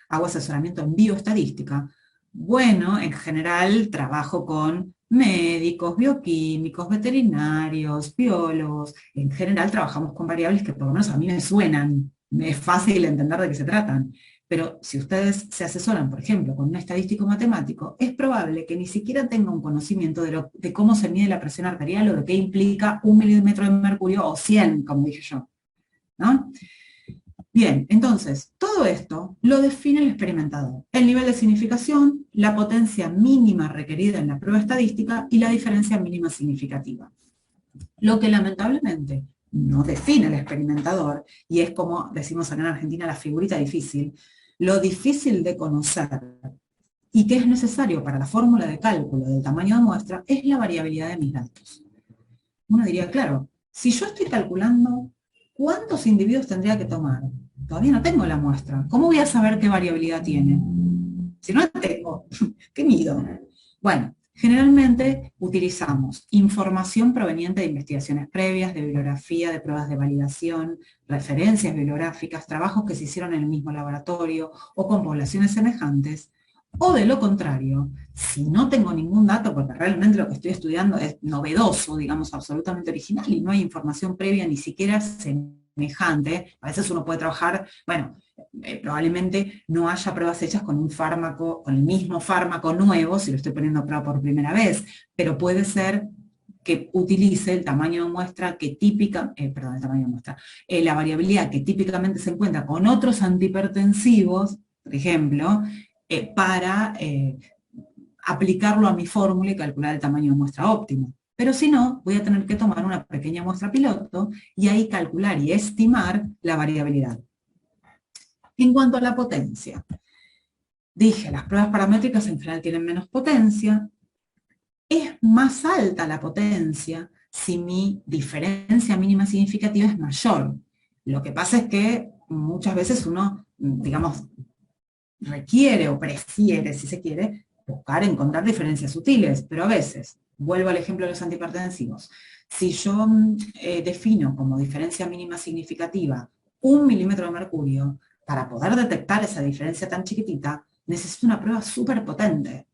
hago asesoramiento en bioestadística, bueno, en general trabajo con médicos, bioquímicos, veterinarios, biólogos. En general trabajamos con variables que por lo menos a mí me suenan, me es fácil entender de qué se tratan. Pero si ustedes se asesoran, por ejemplo, con un estadístico matemático, es probable que ni siquiera tenga un conocimiento de cómo se mide la presión arterial o de qué implica 1 milímetro de mercurio o 100, como dije yo, ¿no? Bien, entonces, todo esto lo define el experimentador. El nivel de significación, la potencia mínima requerida en la prueba estadística y la diferencia mínima significativa. Lo que lamentablemente no define el experimentador, y es como decimos acá en Argentina la figurita difícil, lo difícil de conocer y que es necesario para la fórmula de cálculo del tamaño de muestra es la variabilidad de mis datos. Uno diría, claro, si yo estoy calculando ¿cuántos individuos tendría que tomar? Todavía no tengo la muestra. ¿Cómo voy a saber qué variabilidad tiene? Si no la tengo, ¿qué mido? Bueno, generalmente utilizamos información proveniente de investigaciones previas, de bibliografía, de pruebas de validación, referencias bibliográficas, trabajos que se hicieron en el mismo laboratorio o con poblaciones semejantes, o de lo contrario, si no tengo ningún dato, porque realmente lo que estoy estudiando es novedoso, digamos, absolutamente original, y no hay información previa, ni siquiera se semejante. A veces uno puede trabajar, bueno, probablemente no haya pruebas hechas con un fármaco, con el mismo fármaco nuevo, si lo estoy poniendo a prueba por primera vez, pero puede ser que utilice el tamaño de muestra que típica, perdón, el tamaño de muestra, la variabilidad que típicamente se encuentra con otros antihipertensivos, por ejemplo, para aplicarlo a mi fórmula y calcular el tamaño de muestra óptimo. Pero si no, voy a tener que tomar una pequeña muestra piloto y ahí calcular y estimar la variabilidad. En cuanto a la potencia, dije, las pruebas paramétricas en general tienen menos potencia. Es más alta la potencia si mi diferencia mínima significativa es mayor. Lo que pasa es que muchas veces uno, digamos, requiere o prefiere, si se quiere, buscar encontrar diferencias sutiles, pero a veces, vuelvo al ejemplo de los antihipertensivos, si yo defino como diferencia mínima significativa 1 milímetro de mercurio, para poder detectar esa diferencia tan chiquitita, necesito una prueba súper potente.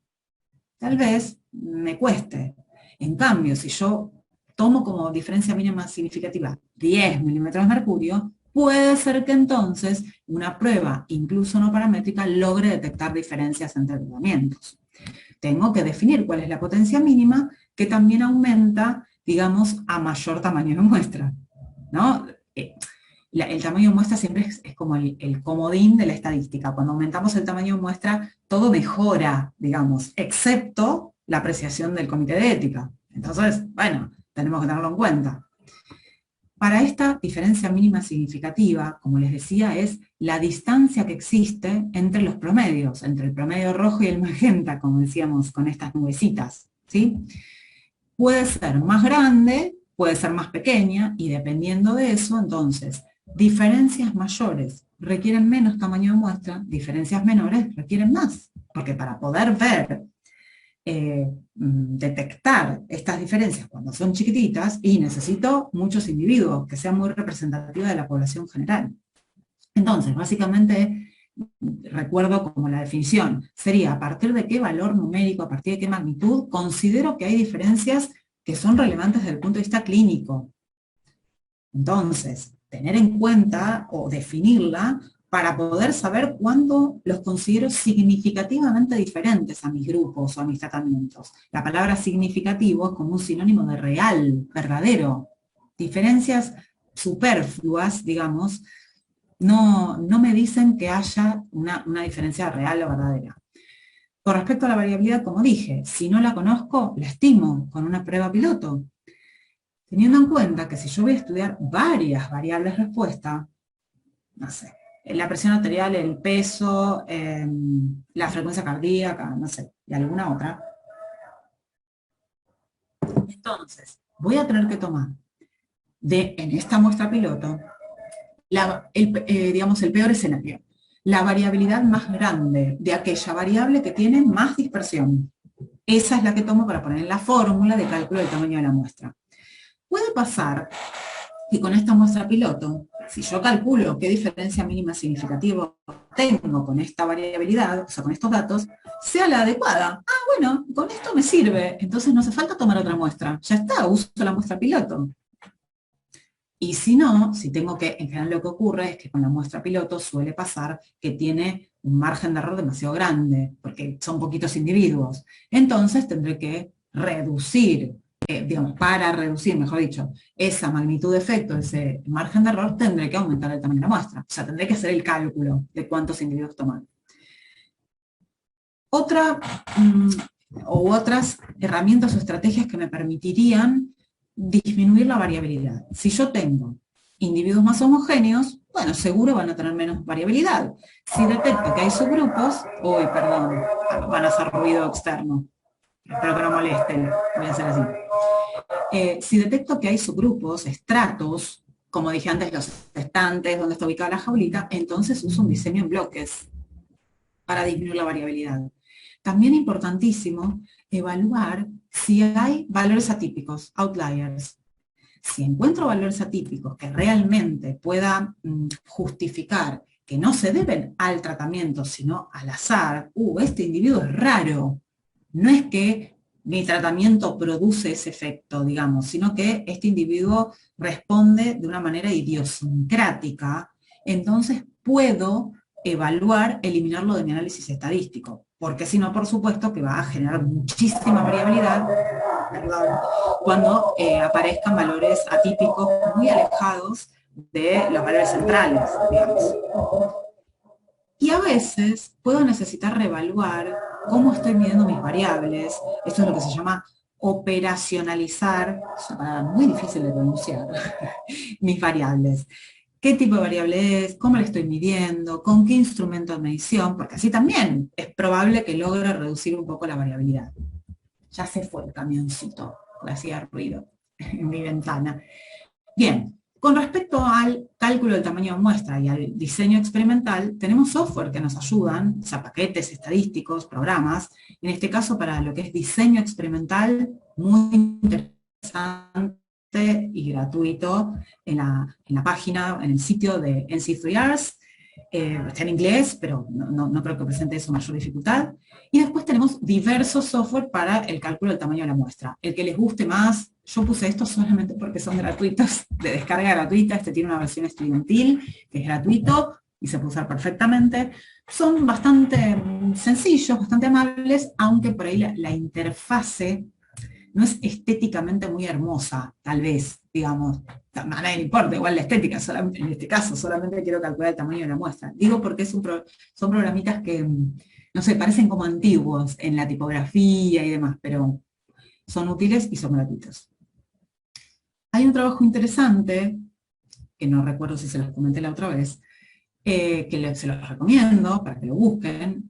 Tal vez me cueste. En cambio, si yo tomo como diferencia mínima significativa 10 milímetros de mercurio, puede ser que entonces una prueba, incluso no paramétrica, logre detectar diferencias entre tratamientos. Tengo que definir cuál es la potencia mínima, que también aumenta, digamos, a mayor tamaño de muestra, ¿no? El tamaño de muestra siempre es como el comodín de la estadística. Cuando aumentamos el tamaño de muestra, todo mejora, digamos, excepto la apreciación del comité de ética. Entonces, bueno, tenemos que tenerlo en cuenta. Para esta diferencia mínima significativa, como les decía, es la distancia que existe entre los promedios, entre el promedio rojo y el magenta, como decíamos con estas nubecitas, ¿sí? Puede ser más grande, puede ser más pequeña, y dependiendo de eso, entonces, diferencias mayores requieren menos tamaño de muestra, diferencias menores requieren más, porque para poder ver, detectar estas diferencias cuando son chiquititas, y necesito muchos individuos que sean muy representativos de la población general. Entonces, básicamente, recuerdo como la definición, sería a partir de qué valor numérico, a partir de qué magnitud, considero que hay diferencias que son relevantes desde el punto de vista clínico. Entonces, tener en cuenta o definirla para poder saber cuándo los considero significativamente diferentes a mis grupos o a mis tratamientos. La palabra significativo es como un sinónimo de real, verdadero. Diferencias superfluas, digamos, no me dicen que haya una diferencia real o verdadera. Con respecto a la variabilidad, como dije, si no la conozco, la estimo con una prueba piloto. Teniendo en cuenta que si yo voy a estudiar varias variables respuesta, no sé, la presión arterial, el peso, la frecuencia cardíaca, no sé, y alguna otra, entonces voy a tener que tomar en esta muestra piloto digamos, el peor escenario, la variabilidad más grande de aquella variable que tiene más dispersión. Esa es la que tomo para poner en la fórmula de cálculo del tamaño de la muestra. Puede pasar que con esta muestra piloto, si yo calculo qué diferencia mínima significativa tengo con esta variabilidad, o sea, con estos datos, sea la adecuada. Ah, bueno, con esto me sirve, entonces no hace falta tomar otra muestra. Ya está, uso la muestra piloto. Y si no, si tengo que, en general lo que ocurre es que con la muestra piloto suele pasar que tiene un margen de error demasiado grande, porque son poquitos individuos. Entonces tendré que reducir, digamos, para reducir, mejor dicho, esa magnitud de efecto, ese margen de error, tendré que aumentar el tamaño de la muestra. O sea, tendré que hacer el cálculo de cuántos individuos toman. Otras herramientas o estrategias que me permitirían disminuir la variabilidad. Si yo tengo individuos más homogéneos, bueno, seguro van a tener menos variabilidad. Si detecto que hay subgrupos, perdón, van a hacer ruido externo. Espero que no molesten, voy a hacer así. Si detecto que hay subgrupos, estratos, como dije antes, los estantes, donde está ubicada la jaulita, entonces uso un diseño en bloques para disminuir la variabilidad. También importantísimo evaluar si hay valores atípicos, outliers. Si encuentro valores atípicos que realmente pueda justificar que no se deben al tratamiento, sino al azar, este individuo es raro. No es que mi tratamiento produce ese efecto, digamos, sino que este individuo responde de una manera idiosincrática, entonces puedo evaluar, eliminarlo de mi análisis estadístico, porque si no, por supuesto, que va a generar muchísima variabilidad, perdón, cuando aparezcan valores atípicos muy alejados de los valores centrales, digamos. Y a veces puedo necesitar reevaluar cómo estoy midiendo mis variables. Esto es lo que se llama operacionalizar, es una palabra muy difícil de pronunciar, mis variables. ¿Qué tipo de variable es? ¿Cómo la estoy midiendo? ¿Con qué instrumento de medición? Porque así también es probable que logre reducir un poco la variabilidad. Ya se fue el camioncito, porque hacía ruido en mi ventana. Bien, con respecto al cálculo del tamaño de muestra y al diseño experimental, tenemos software que nos ayudan, o sea, paquetes estadísticos, programas, en este caso para lo que es diseño experimental, muy interesante y gratuito en la página, en el sitio de NC3Rs, está en inglés, pero no creo que presente eso mayor dificultad. Y después tenemos diversos software para el cálculo del tamaño de la muestra. El que les guste más, yo puse estos solamente porque son gratuitos, de descarga gratuita. Este tiene una versión estudiantil, que es gratuito, y se puede usar perfectamente. Son bastante sencillos, bastante amables, aunque por ahí la interfase no es estéticamente muy hermosa, tal vez, digamos. A nadie le importa, igual la estética, en este caso, solamente quiero calcular el tamaño de la muestra. Digo porque son programitas que, no sé, parecen como antiguos en la tipografía y demás, pero son útiles y son gratuitos. Hay un trabajo interesante, que no recuerdo si se los comenté la otra vez, que se los recomiendo para que lo busquen,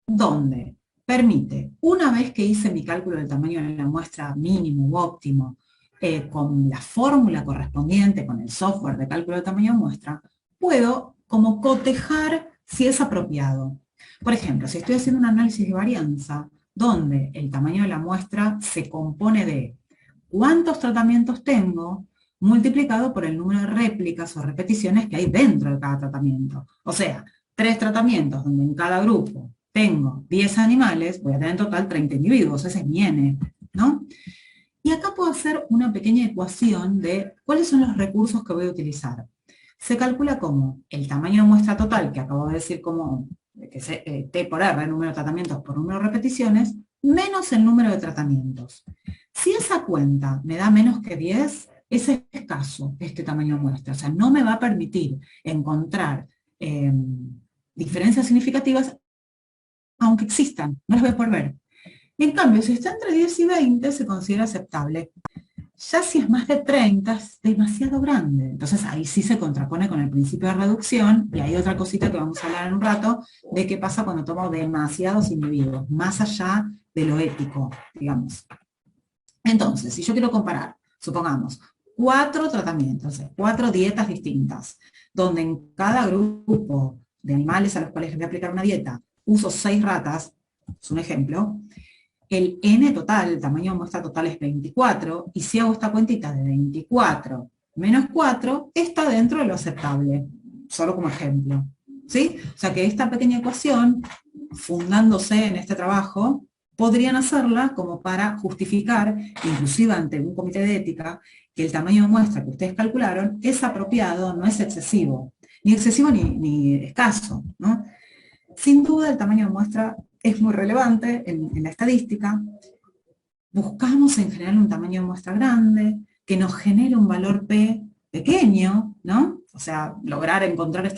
donde permite, una vez que hice mi cálculo del tamaño de la muestra mínimo u óptimo, con la fórmula correspondiente, con el software de cálculo de tamaño de muestra, puedo como cotejar si es apropiado. Por ejemplo, si estoy haciendo un análisis de varianza, donde el tamaño de la muestra se compone de cuántos tratamientos tengo, multiplicado por el número de réplicas o repeticiones que hay dentro de cada tratamiento. O sea, 3 tratamientos donde en cada grupo tengo 10 animales, voy a tener en total 30 individuos, ese es mi N, ¿no? Y acá puedo hacer una pequeña ecuación de cuáles son los recursos que voy a utilizar. Se calcula como el tamaño de muestra total, que acabo de decir como que es T por R, número de tratamientos por número de repeticiones, menos el número de tratamientos. Si esa cuenta me da menos que 10, es escaso este tamaño de muestra. O sea, no me va a permitir encontrar diferencias significativas, aunque existan, no las voy a poder ver. En cambio, si está entre 10 y 20, se considera aceptable. Ya si es más de 30, es demasiado grande. Entonces ahí sí se contrapone con el principio de reducción, y hay otra cosita que vamos a hablar en un rato, de qué pasa cuando tomo demasiados individuos, más allá de lo ético, digamos. Entonces, si yo quiero comparar, supongamos, 4 tratamientos, 4 dietas distintas, donde en cada grupo de animales a los cuales les voy a aplicar una dieta, uso 6 ratas, es un ejemplo, el N total, el tamaño de muestra total es 24, y si hago esta cuentita de 24 menos 4, está dentro de lo aceptable, solo como ejemplo. ¿Sí? O sea que esta pequeña ecuación, fundándose en este trabajo, podrían hacerla como para justificar, inclusive ante un comité de ética, que el tamaño de muestra que ustedes calcularon es apropiado, no es excesivo, ni excesivo ni escaso, ¿no? Sin duda el tamaño de muestra es muy relevante en la estadística. Buscamos en general un tamaño de muestra grande, que nos genere un valor P pequeño, ¿no? O sea, lograr encontrar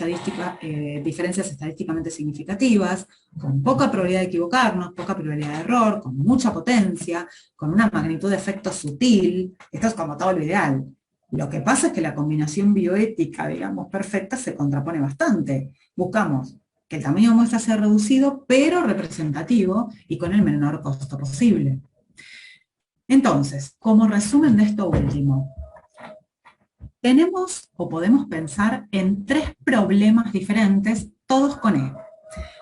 diferencias estadísticamente significativas, con poca probabilidad de equivocarnos, poca probabilidad de error, con mucha potencia, con una magnitud de efecto sutil. Esto es como todo lo ideal. Lo que pasa es que la combinación bioética, digamos, perfecta, se contrapone bastante. Buscamos que el tamaño de muestra sea reducido, pero representativo y con el menor costo posible. Entonces, como resumen de esto último, tenemos o podemos pensar en 3 problemas diferentes, todos con E.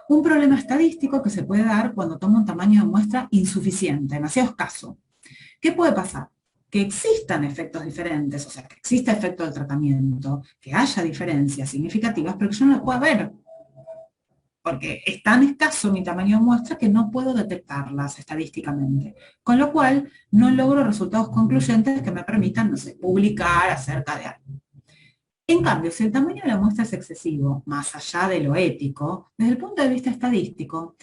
Un problema estadístico que se puede dar cuando tomo un tamaño de muestra insuficiente, demasiado escaso. ¿Qué puede pasar? Que existan efectos diferentes, o sea, que exista efecto del tratamiento, que haya diferencias significativas, pero que yo no las pueda ver. porque es tan escaso mi tamaño de muestra que no puedo detectarlas estadísticamente. Con lo cual, no logro resultados concluyentes que me permitan, no sé, publicar acerca de algo. En cambio, si el tamaño de la muestra es excesivo, más allá de lo ético, desde el punto de vista estadístico,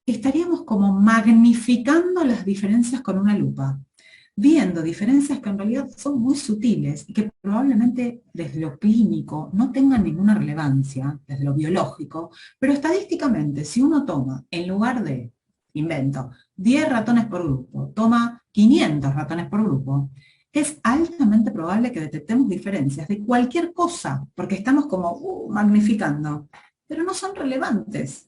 estaríamos como magnificando las diferencias con una lupa, viendo diferencias que en realidad son muy sutiles y que probablemente desde lo clínico no tengan ninguna relevancia, desde lo biológico, pero estadísticamente, si uno toma, en lugar de, invento, 10 ratones por grupo, toma 500 ratones por grupo, es altamente probable que detectemos diferencias de cualquier cosa, porque estamos como magnificando, pero no son relevantes.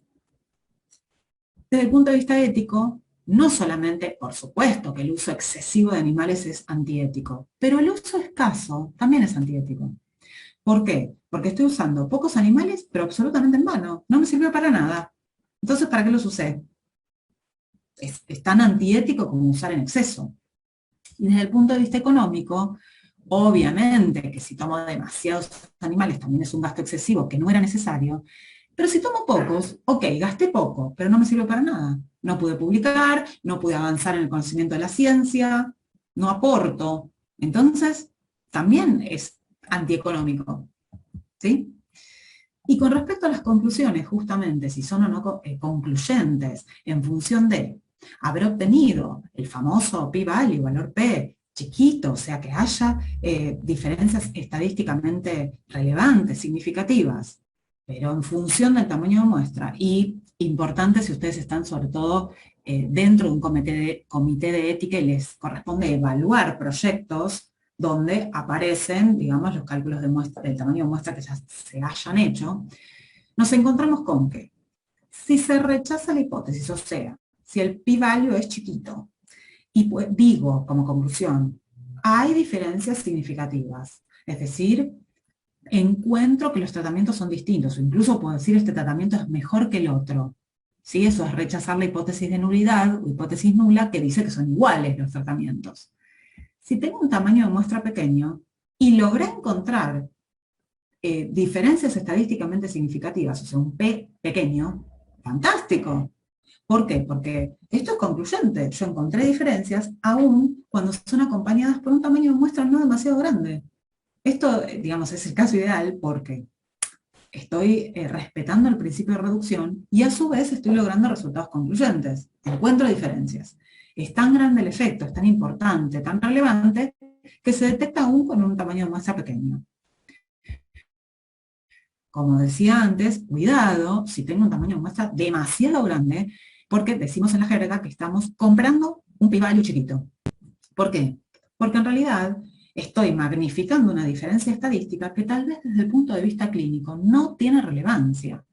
Desde el punto de vista ético, no solamente, por supuesto, que el uso excesivo de animales es antiético, pero el uso escaso también es antiético. ¿Por qué? Porque estoy usando pocos animales, pero absolutamente en vano. No me sirvió para nada. Entonces, ¿para qué los usé? Es tan antiético como usar en exceso. Y desde el punto de vista económico, obviamente que si tomo demasiados animales también es un gasto excesivo que no era necesario, pero si tomo pocos, ok, gasté poco, pero no me sirve para nada. No pude publicar, no pude avanzar en el conocimiento de la ciencia, no aporto. Entonces, también es antieconómico. ¿Sí? Y con respecto a las conclusiones, justamente, si son o no concluyentes en función de haber obtenido el famoso p-value, valor P, chiquito, o sea, que haya diferencias estadísticamente relevantes, significativas, pero en función del tamaño de muestra, y importante si ustedes están sobre todo dentro de un comité de ética y les corresponde evaluar proyectos donde aparecen, digamos, los cálculos de muestra, del tamaño de muestra que ya se hayan hecho, nos encontramos con que si se rechaza la hipótesis, o sea, si el p-value es chiquito, y pues, digo como conclusión, hay diferencias significativas, es decir, encuentro que los tratamientos son distintos, o incluso puedo decir este tratamiento es mejor que el otro. ¿Sí? Eso es rechazar la hipótesis de nulidad o hipótesis nula que dice que son iguales los tratamientos. Si tengo un tamaño de muestra pequeño y logré encontrar diferencias estadísticamente significativas, o sea, un P pequeño, fantástico. ¿Por qué? Porque esto es concluyente. Yo encontré diferencias aún cuando son acompañadas por un tamaño de muestra no demasiado grande. Esto, digamos, es el caso ideal porque estoy respetando el principio de reducción y a su vez estoy logrando resultados concluyentes. Encuentro diferencias. Es tan grande el efecto, es tan importante, tan relevante, que se detecta aún con un tamaño de muestra pequeño. Como decía antes, cuidado si tengo un tamaño de muestra demasiado grande, porque decimos en la jerga que estamos comprando un p-value chiquito. ¿Por qué? Porque en realidad estoy magnificando una diferencia estadística que tal vez desde el punto de vista clínico no tiene relevancia.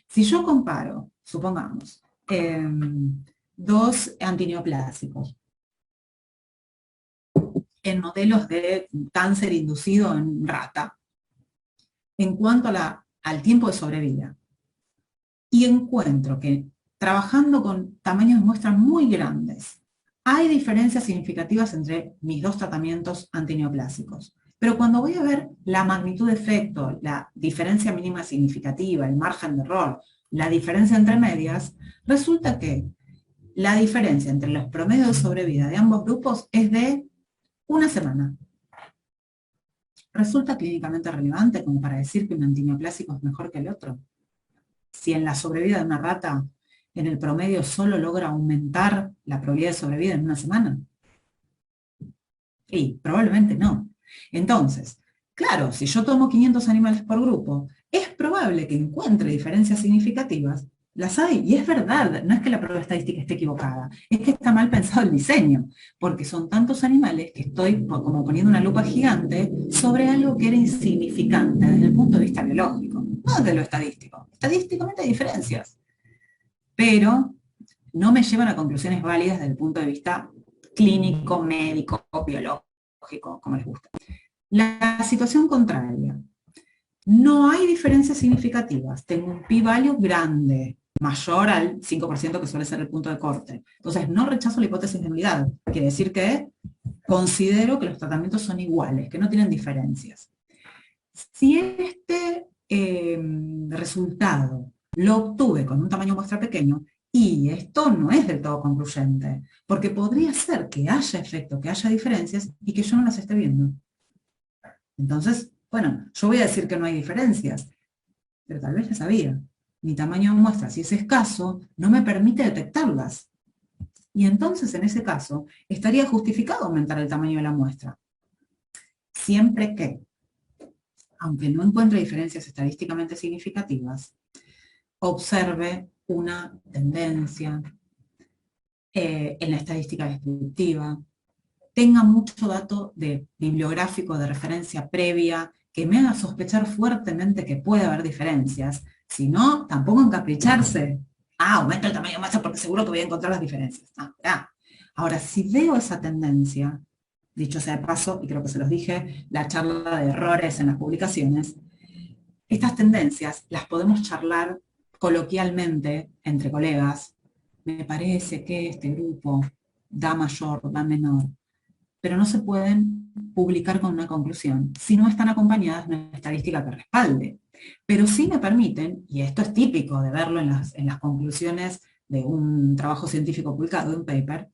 Si yo comparo, supongamos, dos antineoplásicos en modelos de cáncer inducido en rata, en cuanto al tiempo de sobrevida, y encuentro que trabajando con tamaños de muestra muy grandes, hay diferencias significativas entre mis dos tratamientos antineoplásicos. Pero cuando voy a ver la magnitud de efecto, la diferencia mínima significativa, el margen de error, la diferencia entre medias, resulta que la diferencia entre los promedios de sobrevida de ambos grupos es de una semana. ¿Resulta clínicamente relevante como para decir que un antineoplásico es mejor que el otro? Si en la sobrevida de una rata, en el promedio solo logra aumentar la probabilidad de sobrevida en una semana. Y probablemente no. Entonces, claro, si yo tomo 500 animales por grupo, es probable que encuentre diferencias significativas. Las hay, y es verdad, no es que la prueba estadística esté equivocada, es que está mal pensado el diseño, porque son tantos animales que estoy como poniendo una lupa gigante sobre algo que era insignificante desde el punto de vista biológico, no desde lo estadístico. Estadísticamente hay diferencias, pero no me llevan a conclusiones válidas desde el punto de vista clínico, médico, biológico, como les gusta. La situación contraria. No hay diferencias significativas. Tengo un p-value grande, mayor al 5% que suele ser el punto de corte. Entonces, no rechazo la hipótesis de nulidad. Quiere decir que considero que los tratamientos son iguales, que no tienen diferencias. Si este resultado lo obtuve con un tamaño muestra pequeño, y esto no es del todo concluyente, porque podría ser que haya efecto, que haya diferencias, y que yo no las esté viendo. Entonces, bueno, yo voy a decir que no hay diferencias, pero tal vez ya sabía. Mi tamaño de muestra, si es escaso, no me permite detectarlas. Y entonces, en ese caso, estaría justificado aumentar el tamaño de la muestra. Siempre que, aunque no encuentre diferencias estadísticamente significativas, observe una tendencia en la estadística descriptiva, tenga mucho dato bibliográfico de referencia previa que me haga sospechar fuertemente que puede haber diferencias. Si no, tampoco encapricharse. Aumento el tamaño de muestra porque seguro que voy a encontrar las diferencias. Ahora, si veo esa tendencia, dicho sea de paso, y creo que se los dije, la charla de errores en las publicaciones, estas tendencias las podemos charlar coloquialmente entre colegas. Me parece que este grupo da mayor, da menor, pero no se pueden publicar con una conclusión si no están acompañadas de una estadística que respalde. Pero sí me permiten, y esto es típico de verlo en las conclusiones de un trabajo científico publicado, de un paper,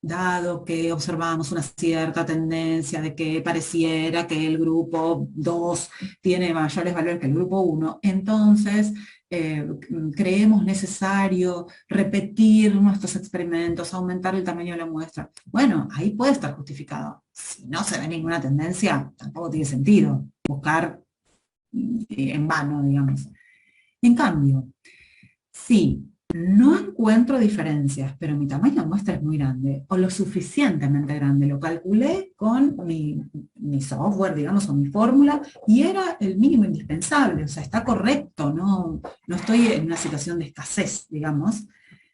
dado que observamos una cierta tendencia de que pareciera que el grupo 2 tiene mayores valores que el grupo 1, entonces creemos necesario repetir nuestros experimentos, aumentar el tamaño de la muestra. Bueno, ahí puede estar justificado. Si no se ve ninguna tendencia, tampoco tiene sentido buscar en vano, digamos. En cambio, si no encuentro diferencias, pero mi tamaño de muestra es muy grande, o lo suficientemente grande, lo calculé con mi software, digamos, o mi fórmula, y era el mínimo indispensable, o sea, está correcto, no estoy en una situación de escasez, digamos.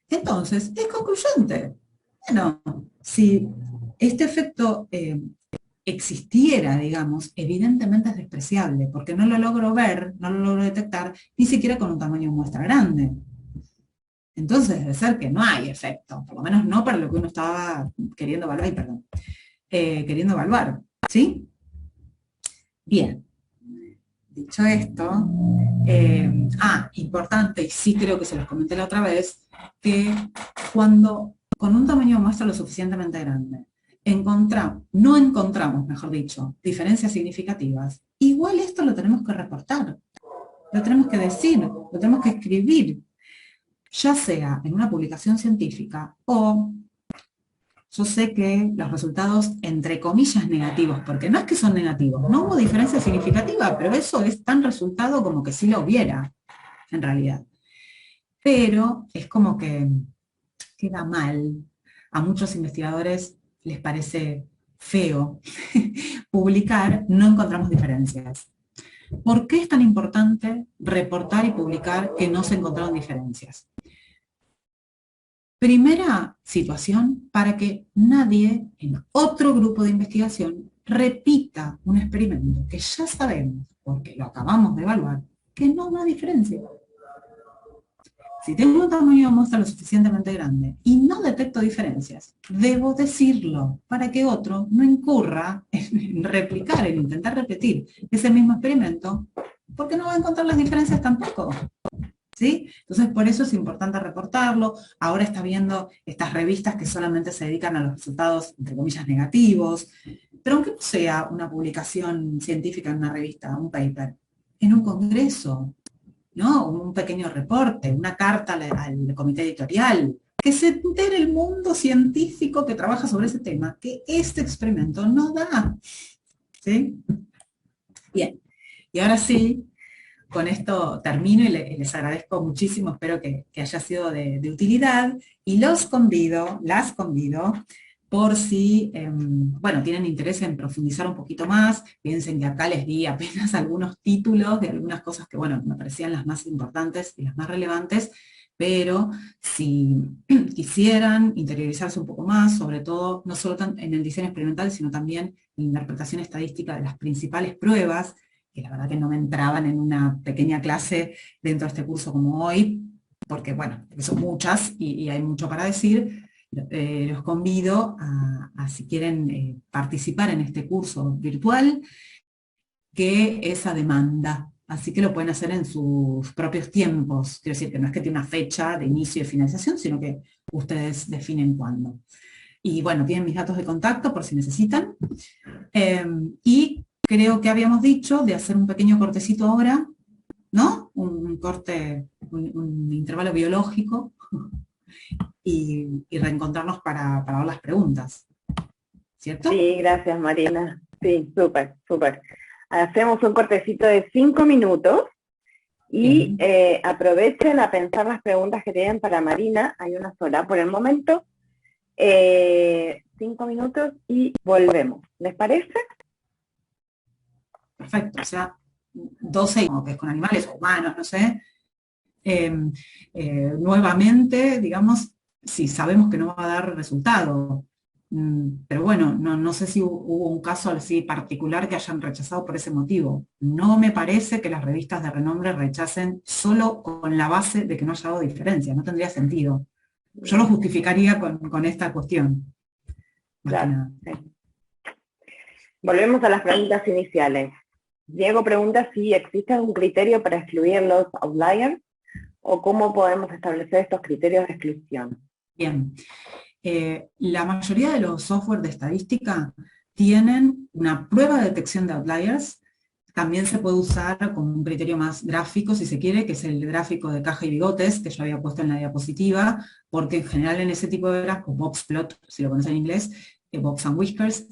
Entonces, es concluyente. Bueno, si este efecto existiera, digamos, evidentemente es despreciable, porque no lo logro ver, no lo logro detectar, ni siquiera con un tamaño de muestra grande. Entonces debe ser que no hay efecto, por lo menos no para lo que uno estaba queriendo evaluar, queriendo evaluar, ¿sí? Bien, dicho esto, importante, y sí creo que se los comenté la otra vez, que cuando con un tamaño de muestra lo suficientemente grande, no encontramos, mejor dicho, diferencias significativas, igual esto lo tenemos que reportar, lo tenemos que decir, lo tenemos que escribir, ya sea en una publicación científica o yo sé que los resultados, entre comillas, negativos, porque no es que son negativos, no hubo diferencia significativa, pero eso es tan resultado como que sí lo hubiera, en realidad. Pero es como que queda mal. A muchos investigadores les parece feo publicar, no encontramos diferencias. ¿Por qué es tan importante reportar y publicar que no se encontraron diferencias? Primera situación, para que nadie en otro grupo de investigación repita un experimento que ya sabemos, porque lo acabamos de evaluar, que no da diferencia. Si tengo un tamaño de muestra lo suficientemente grande y no detecto diferencias, debo decirlo para que otro no incurra en replicar, en intentar repetir ese mismo experimento, porque no va a encontrar las diferencias tampoco. ¿Sí? Entonces, por eso es importante reportarlo. Ahora está viendo estas revistas que solamente se dedican a los resultados, entre comillas, negativos. Pero aunque no sea una publicación científica en una revista, un paper, en un congreso, ¿no? Un pequeño reporte, una carta al comité editorial, que se entere el mundo científico que trabaja sobre ese tema, que este experimento no da. ¿Sí? Bien. Y ahora sí, con esto termino y les agradezco muchísimo, espero que haya sido de utilidad y las convido, por si, bueno, tienen interés en profundizar un poquito más, piensen que acá les di apenas algunos títulos de algunas cosas que, bueno, me parecían las más importantes y las más relevantes, pero si quisieran interiorizarse un poco más, sobre todo, no solo en el diseño experimental, sino también en la interpretación estadística de las principales pruebas, que la verdad que no me entraban en una pequeña clase dentro de este curso como hoy, porque bueno, son muchas y hay mucho para decir, los convido a si quieren participar en este curso virtual, que es a demanda. Así que lo pueden hacer en sus propios tiempos. Quiero decir que no es que tiene una fecha de inicio y de finalización, sino que ustedes definen cuándo. Y bueno, tienen mis datos de contacto por si necesitan. Y creo que habíamos dicho de hacer un pequeño cortecito ahora, ¿no? Un corte, un intervalo biológico y reencontrarnos para ver las preguntas. ¿Cierto? Sí, gracias Marina. Sí, súper, súper. Hacemos un cortecito de 5 minutos y aprovechen a pensar las preguntas que tienen para Marina. Hay una sola por el momento. 5 minutos y volvemos. ¿Les parece? Perfecto, o sea, 12, que es con animales o humanos, no sé. Nuevamente, digamos, si sabemos que no va a dar resultado. Pero bueno, no sé si hubo un caso así particular que hayan rechazado por ese motivo. No me parece que las revistas de renombre rechacen solo con la base de que no haya dado diferencia, no tendría sentido. Yo lo justificaría con esta cuestión. Claro, sí. Volvemos a las preguntas iniciales. Diego pregunta si existe algún criterio para excluir los outliers o cómo podemos establecer estos criterios de exclusión. Bien. La mayoría de los software de estadística tienen una prueba de detección de outliers. También se puede usar como un criterio más gráfico, si se quiere, que es el gráfico de caja y bigotes, que yo había puesto en la diapositiva, porque en general en ese tipo de gráficos, box plot, si lo conoces en inglés, box and whiskers,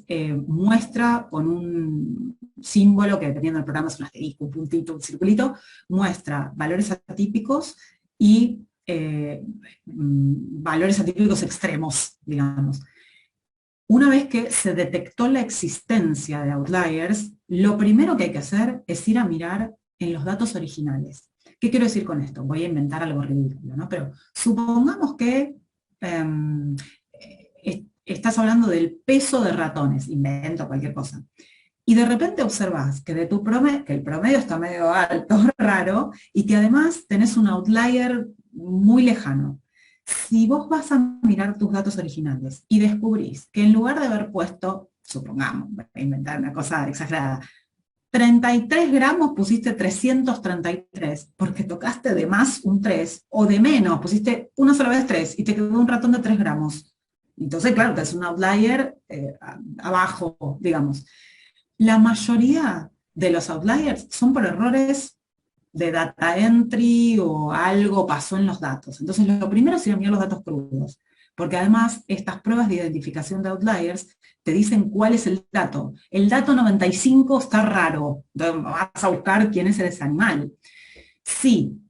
muestra con un símbolo que dependiendo del programa es un asterisco, un puntito, un circulito, muestra valores atípicos y valores atípicos extremos, digamos. Una vez que se detectó la existencia de outliers, lo primero que hay que hacer es ir a mirar en los datos originales. ¿Qué quiero decir con esto? Voy a inventar algo ridículo, ¿no? Pero supongamos que estás hablando del peso de ratones, invento cualquier cosa, y de repente observas que, que el promedio está medio alto, raro, y que además tenés un outlier muy lejano. Si vos vas a mirar tus datos originales y descubrís que en lugar de haber puesto, supongamos, voy a inventar una cosa exagerada, 33 gramos pusiste 333, porque tocaste de más un 3, o de menos, pusiste una sola vez 3 y te quedó un ratón de 3 gramos. Entonces, claro, te es un outlier abajo, digamos. La mayoría de los outliers son por errores de data entry o algo pasó en los datos. Entonces, lo primero es ir a mirar los datos crudos, porque además estas pruebas de identificación de outliers te dicen cuál es el dato. El dato 95 está raro, entonces vas a buscar quién es ese animal. Sí,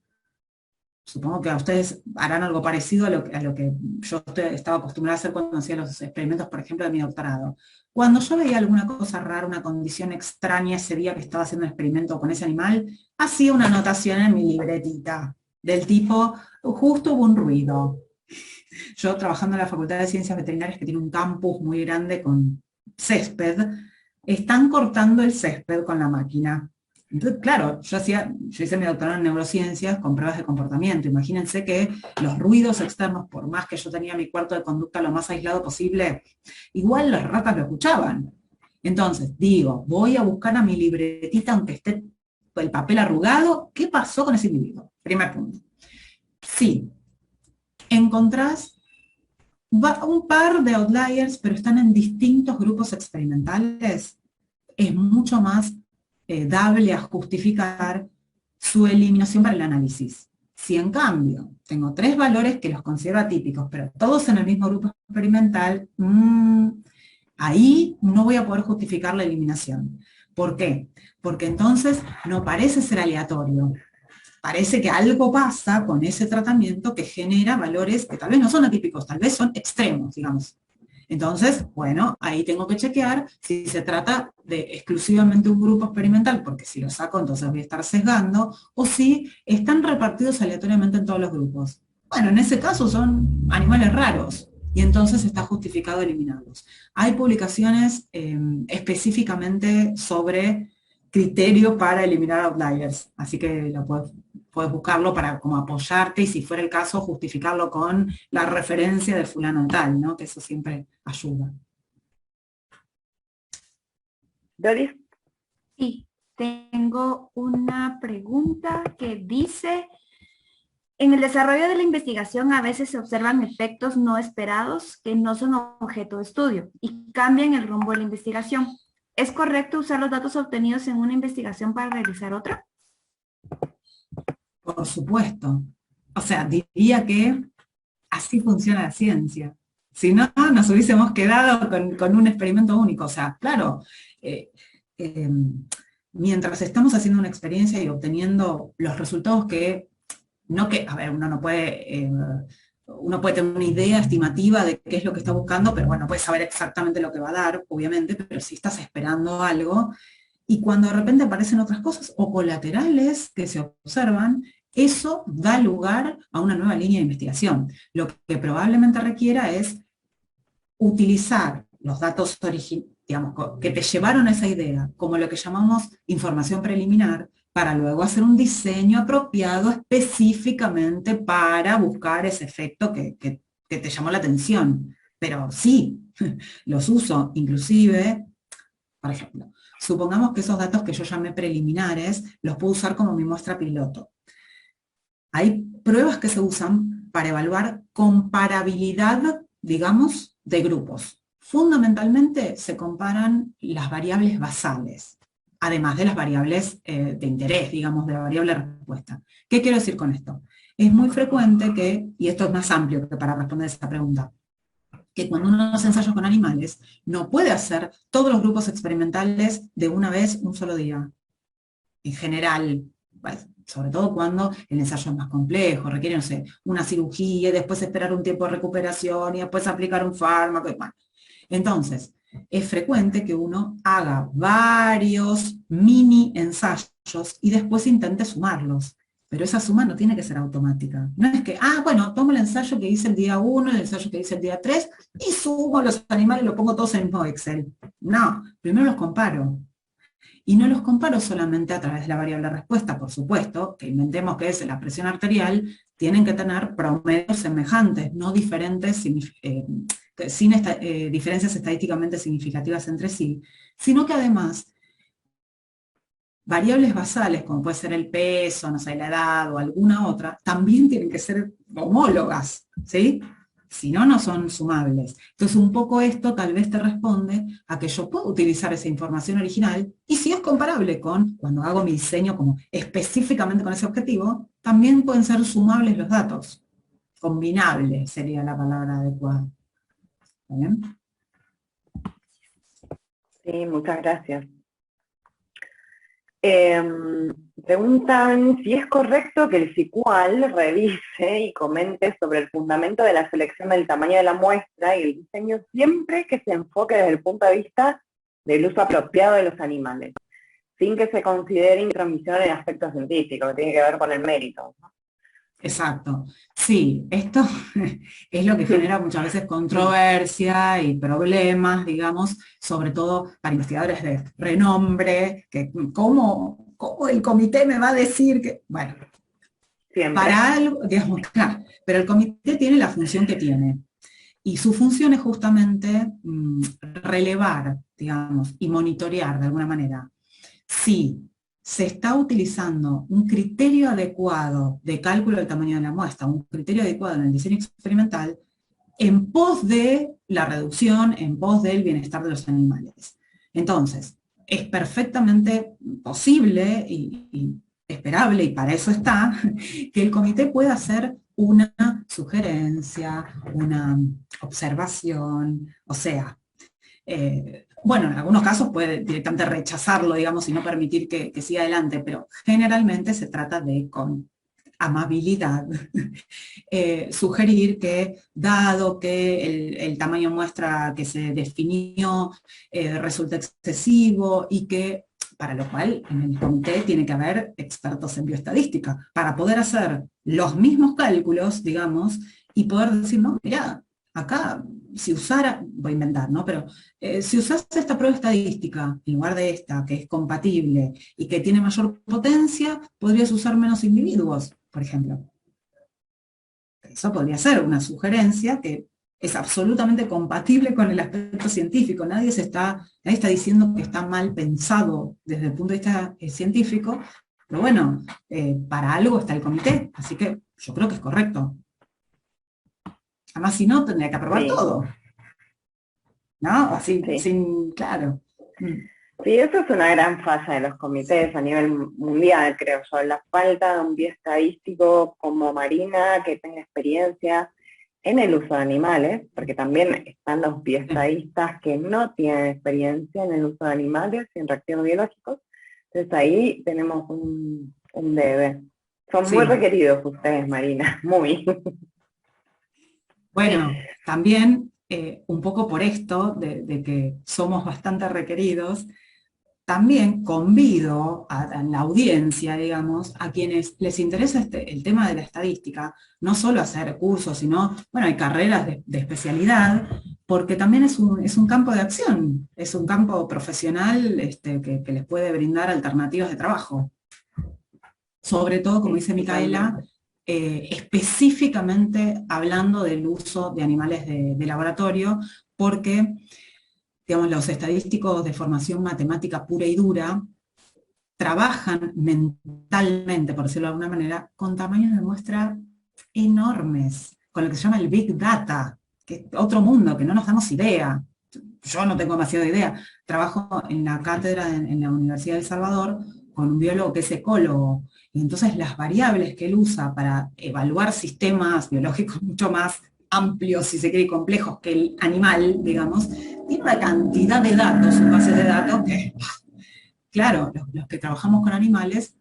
supongo que a ustedes harán algo parecido a lo que yo estaba acostumbrada a hacer cuando hacía los experimentos, por ejemplo, de mi doctorado. Cuando yo veía alguna cosa rara, una condición extraña ese día que estaba haciendo un experimento con ese animal, hacía una anotación en mi libretita, del tipo, justo hubo un ruido. Yo trabajando en la Facultad de Ciencias Veterinarias, que tiene un campus muy grande con césped, están cortando el césped con la máquina. Entonces, claro, yo hice mi doctorado en neurociencias con pruebas de comportamiento. Imagínense que los ruidos externos, por más que yo tenía mi cuarto de conducta lo más aislado posible, igual las ratas lo escuchaban. Entonces, digo, voy a buscar a mi libretita, aunque esté el papel arrugado, ¿qué pasó con ese individuo? Primer punto. Sí, encontrás un par de outliers, pero están en distintos grupos experimentales, es mucho más dable a justificar su eliminación para el análisis. Si en cambio tengo 3 valores que los considero atípicos, pero todos en el mismo grupo experimental, ahí no voy a poder justificar la eliminación. ¿Por qué? Porque entonces no parece ser aleatorio. Parece que algo pasa con ese tratamiento que genera valores que tal vez no son atípicos, tal vez son extremos, digamos. Entonces, bueno, ahí tengo que chequear si se trata de exclusivamente un grupo experimental, porque si lo saco entonces voy a estar sesgando, o si están repartidos aleatoriamente en todos los grupos. Bueno, en ese caso son animales raros, y entonces está justificado eliminarlos. Hay publicaciones específicamente sobre criterio para eliminar outliers, así que lo puedes buscarlo para como apoyarte y si fuera el caso justificarlo con la referencia de fulano tal, ¿no? Que eso siempre ayuda. Doris. Sí, tengo una pregunta que dice, en el desarrollo de la investigación a veces se observan efectos no esperados que no son objeto de estudio y cambian el rumbo de la investigación. ¿Es correcto usar los datos obtenidos en una investigación para realizar otra? Por supuesto. O sea, diría que así funciona la ciencia. Si no, nos hubiésemos quedado con un experimento único. O sea, claro, eh, eh, mientras estamos haciendo una experiencia y obteniendo los resultados a ver, uno puede tener una idea estimativa de qué es lo que está buscando, pero bueno, puede saber exactamente lo que va a dar, obviamente, pero si estás esperando algo, y cuando de repente aparecen otras cosas o colaterales que se observan, eso da lugar a una nueva línea de investigación. Lo que probablemente requiera es utilizar los datos digamos, que te llevaron a esa idea, como lo que llamamos información preliminar, para luego hacer un diseño apropiado específicamente para buscar ese efecto que te llamó la atención. Pero sí, los uso, inclusive, por ejemplo, supongamos que esos datos que yo llamé preliminares los puedo usar como mi muestra piloto. Hay pruebas que se usan para evaluar comparabilidad, digamos, de grupos. Fundamentalmente se comparan las variables basales, además de las variables de interés, digamos, de la variable respuesta. ¿Qué quiero decir con esto? Es muy frecuente que, y esto es más amplio que para responder esta pregunta, que cuando uno hace ensayos con animales, no puede hacer todos los grupos experimentales de una vez, un solo día. En general, pues, sobre todo cuando el ensayo es más complejo, requiere, no sé, una cirugía, y después esperar un tiempo de recuperación, y después aplicar un fármaco, y bueno. Entonces, es frecuente que uno haga varios mini ensayos y después intente sumarlos. Pero esa suma no tiene que ser automática. No es que, bueno, tomo el ensayo que hice el día 1, el ensayo que hice el día 3, y sumo los animales y los pongo todos en el mismo Excel. No, primero los comparo. Y no los comparo solamente a través de la variable respuesta, por supuesto, que inventemos que es la presión arterial, tienen que tener promedios semejantes, no diferentes, sin diferencias estadísticamente significativas entre sí, sino que además variables basales, como puede ser el peso, no sé, la edad o alguna otra, también tienen que ser homólogas, ¿sí? Si no, no son sumables. Entonces, un poco esto tal vez te responde a que yo puedo utilizar esa información original y si es comparable con cuando hago mi diseño como específicamente con ese objetivo, también pueden ser sumables los datos. Combinable sería la palabra adecuada. ¿Está bien? Sí, muchas gracias. Preguntan si es correcto que el SICUAL revise y comente sobre el fundamento de la selección del tamaño de la muestra y el diseño siempre que se enfoque desde el punto de vista del uso apropiado de los animales, sin que se considere intromisión en aspectos científicos, que tiene que ver con el mérito, ¿no? Exacto. Sí, esto es lo que genera muchas veces controversia y problemas, digamos, sobre todo para investigadores de renombre, que cómo el comité me va a decir que, bueno, Siempre. para algo, digamos, claro, pero el comité tiene la función que tiene. Y su función es justamente relevar, digamos, y monitorear de alguna manera si se está utilizando un criterio adecuado de cálculo del tamaño de la muestra, un criterio adecuado en el diseño experimental, en pos de la reducción, en pos del bienestar de los animales. Entonces, es perfectamente posible y esperable, y para eso está, que el comité pueda hacer una sugerencia, una observación, o sea, bueno, en algunos casos puede directamente rechazarlo, digamos, y no permitir que siga adelante, pero generalmente se trata de, con amabilidad, sugerir que, dado que el tamaño muestra que se definió resulta excesivo y que, para lo cual en el comité tiene que haber expertos en bioestadística, para poder hacer los mismos cálculos, digamos, y poder decir, no, mirá, acá, si usara, voy a inventar, ¿no? Pero si usas esta prueba estadística en lugar de esta, que es compatible y que tiene mayor potencia, podrías usar menos individuos, por ejemplo. Eso podría ser una sugerencia que es absolutamente compatible con el aspecto científico. Nadie está diciendo que está mal pensado desde el punto de vista científico, pero bueno, para algo está el comité, así que yo creo que es correcto. Además, si no, tendría que aprobar todo. ¿No? Así, Sí. sin, claro. Sí, eso es una gran falla de los comités a nivel mundial, creo yo, la falta de un bioestadístico como Marina que tenga experiencia en el uso de animales, porque también están los bioestadistas que no tienen experiencia en el uso de animales y en reactivos biológicos. Entonces ahí tenemos un debe. Son muy requeridos ustedes, Marina, muy. Bueno, también un poco por esto de que somos bastante requeridos, también convido a la audiencia, digamos, a quienes les interesa el tema de la estadística, no solo hacer cursos, sino, bueno, hay carreras de especialidad, porque también es un campo de acción, es un campo profesional que les puede brindar alternativas de trabajo. Sobre todo, como dice Micaela, específicamente hablando del uso de animales de laboratorio, porque digamos, los estadísticos de formación matemática pura y dura trabajan mentalmente, por decirlo de alguna manera, con tamaños de muestra enormes, con lo que se llama el Big Data, que es otro mundo, que no nos damos idea. Yo no tengo demasiada idea. Trabajo en la cátedra en la Universidad de El Salvador con un biólogo que es ecólogo, y entonces las variables que él usa para evaluar sistemas biológicos mucho más amplios, si se quiere, y complejos que el animal, digamos, tiene una cantidad de datos, en bases de datos, que, claro, los que trabajamos con animales,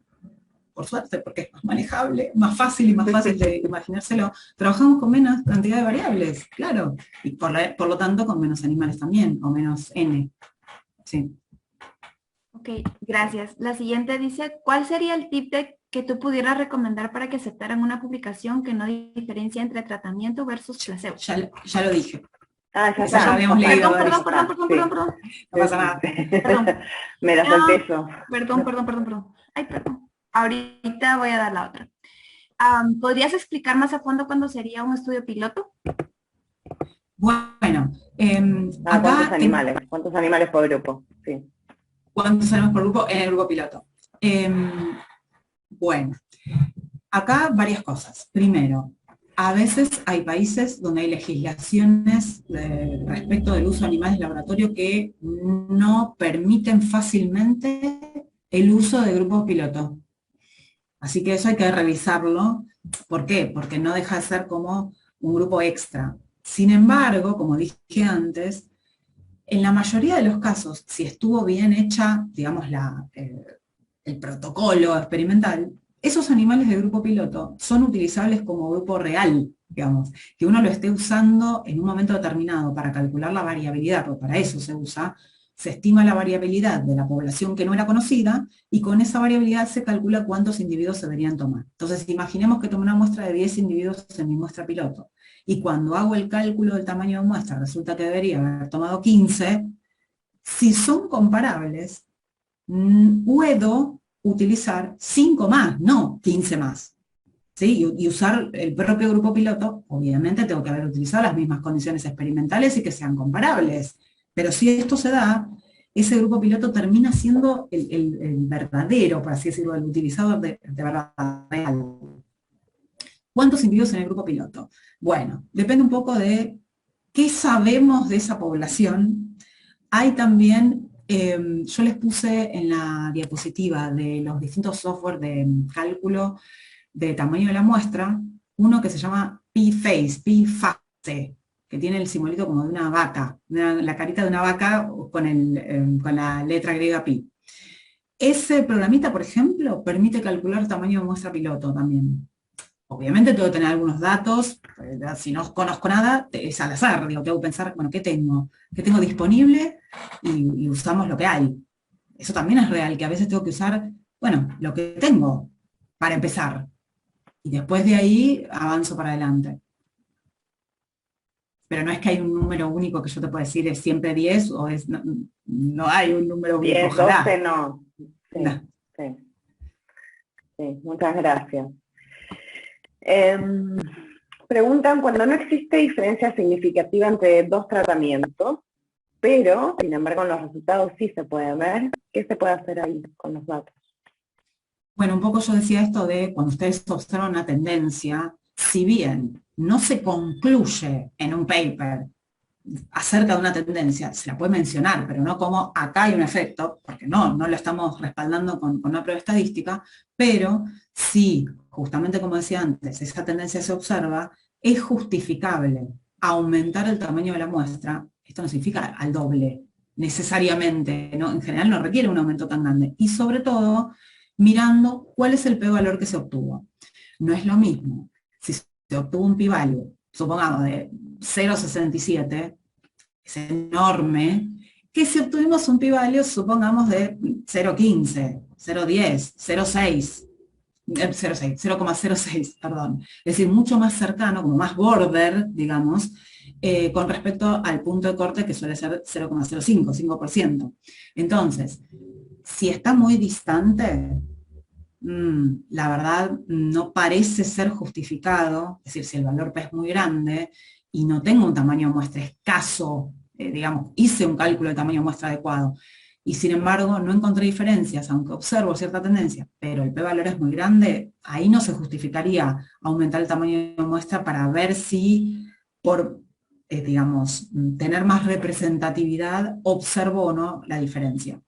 por suerte, porque es más manejable, más fácil y más fácil de imaginárselo, trabajamos con menos cantidad de variables, claro, y por lo tanto con menos animales también, o menos N. Sí. Ok, gracias. La siguiente dice, ¿cuál sería el tip que tú pudieras recomendar para que aceptaran una publicación que no diferencia entre tratamiento versus placebo? Ya lo dije. Ah, ya está. Ya habíamos leído. Perdón. No pasa nada. Perdón. Me la salté yo. Perdón. Ay, perdón. Ahorita voy a dar la otra. ¿Podrías explicar más a fondo cuándo sería un estudio piloto? Bueno, acá... ¿Cuántos animales por grupo? Sí. ¿Cuántos animales por grupo en el grupo piloto? Bueno, acá varias cosas. Primero, a veces hay países donde hay legislaciones respecto del uso de animales de laboratorio que no permiten fácilmente el uso de grupos piloto. Así que eso hay que revisarlo. ¿Por qué? Porque no deja de ser como un grupo extra. Sin embargo, como dije antes, en la mayoría de los casos, si estuvo bien hecha, digamos, el protocolo experimental, esos animales de grupo piloto son utilizables como grupo real, digamos, que uno lo esté usando en un momento determinado para calcular la variabilidad, porque para eso se usa, se estima la variabilidad de la población que no era conocida y con esa variabilidad se calcula cuántos individuos se deberían tomar. Entonces, imaginemos que tomé una muestra de 10 individuos en mi muestra piloto y cuando hago el cálculo del tamaño de muestra resulta que debería haber tomado 15, si son comparables, puedo utilizar 5 más, no 15 más. ¿Sí? Y usar el propio grupo piloto, obviamente tengo que haber utilizado las mismas condiciones experimentales y que sean comparables. Pero si esto se da, ese grupo piloto termina siendo el verdadero, por así decirlo, el utilizador de verdad real. ¿Cuántos individuos en el grupo piloto? Bueno, depende un poco de qué sabemos de esa población. Hay también, yo les puse en la diapositiva de los distintos software de cálculo de tamaño de la muestra, uno que se llama P-Face, que tiene el simbolito como de una vaca, la carita de una vaca con la letra griega pi. Ese programita, por ejemplo, permite calcular tamaño de muestra piloto también. Obviamente tengo que tener algunos datos, si no conozco nada, es al azar, digo, tengo que pensar, bueno, ¿qué tengo? ¿Qué tengo disponible? Y usamos lo que hay. Eso también es real, que a veces tengo que usar, bueno, lo que tengo para empezar. Y después de ahí avanzo para adelante. Pero no es que hay un número único que yo te pueda decir es siempre 10 o es no hay un número único. 10, ojalá. 12 no. Sí, no. Sí, muchas gracias. preguntan, cuando no existe diferencia significativa entre dos tratamientos, pero, sin embargo, en los resultados sí se puede ver, ¿qué se puede hacer ahí con los datos? Bueno, un poco yo decía esto de cuando ustedes observan una tendencia, si bien no se concluye en un paper acerca de una tendencia, se la puede mencionar, pero no como acá hay un efecto, porque no lo estamos respaldando con una prueba estadística, pero si, justamente como decía antes, esa tendencia se observa, es justificable aumentar el tamaño de la muestra. Esto no significa al doble, necesariamente, ¿no? En general no requiere un aumento tan grande. Y sobre todo, mirando cuál es el p-valor que se obtuvo. No es lo mismo si se obtuvo un p-value, supongamos, de 0,67, es enorme, que si obtuvimos un p-value, supongamos, de 0,15, 0,10, 0,6, 0,06, perdón. Es decir, mucho más cercano, como más border, digamos, con respecto al punto de corte que suele ser 0,05, 5%. Entonces, si está muy distante, la verdad no parece ser justificado, es decir, si el valor P es muy grande y no tengo un tamaño de muestra escaso, digamos, hice un cálculo de tamaño de muestra adecuado, y sin embargo no encontré diferencias, aunque observo cierta tendencia, pero el p-valor es muy grande, ahí no se justificaría aumentar el tamaño de muestra para ver si por, digamos, tener más representatividad observo o no la diferencia.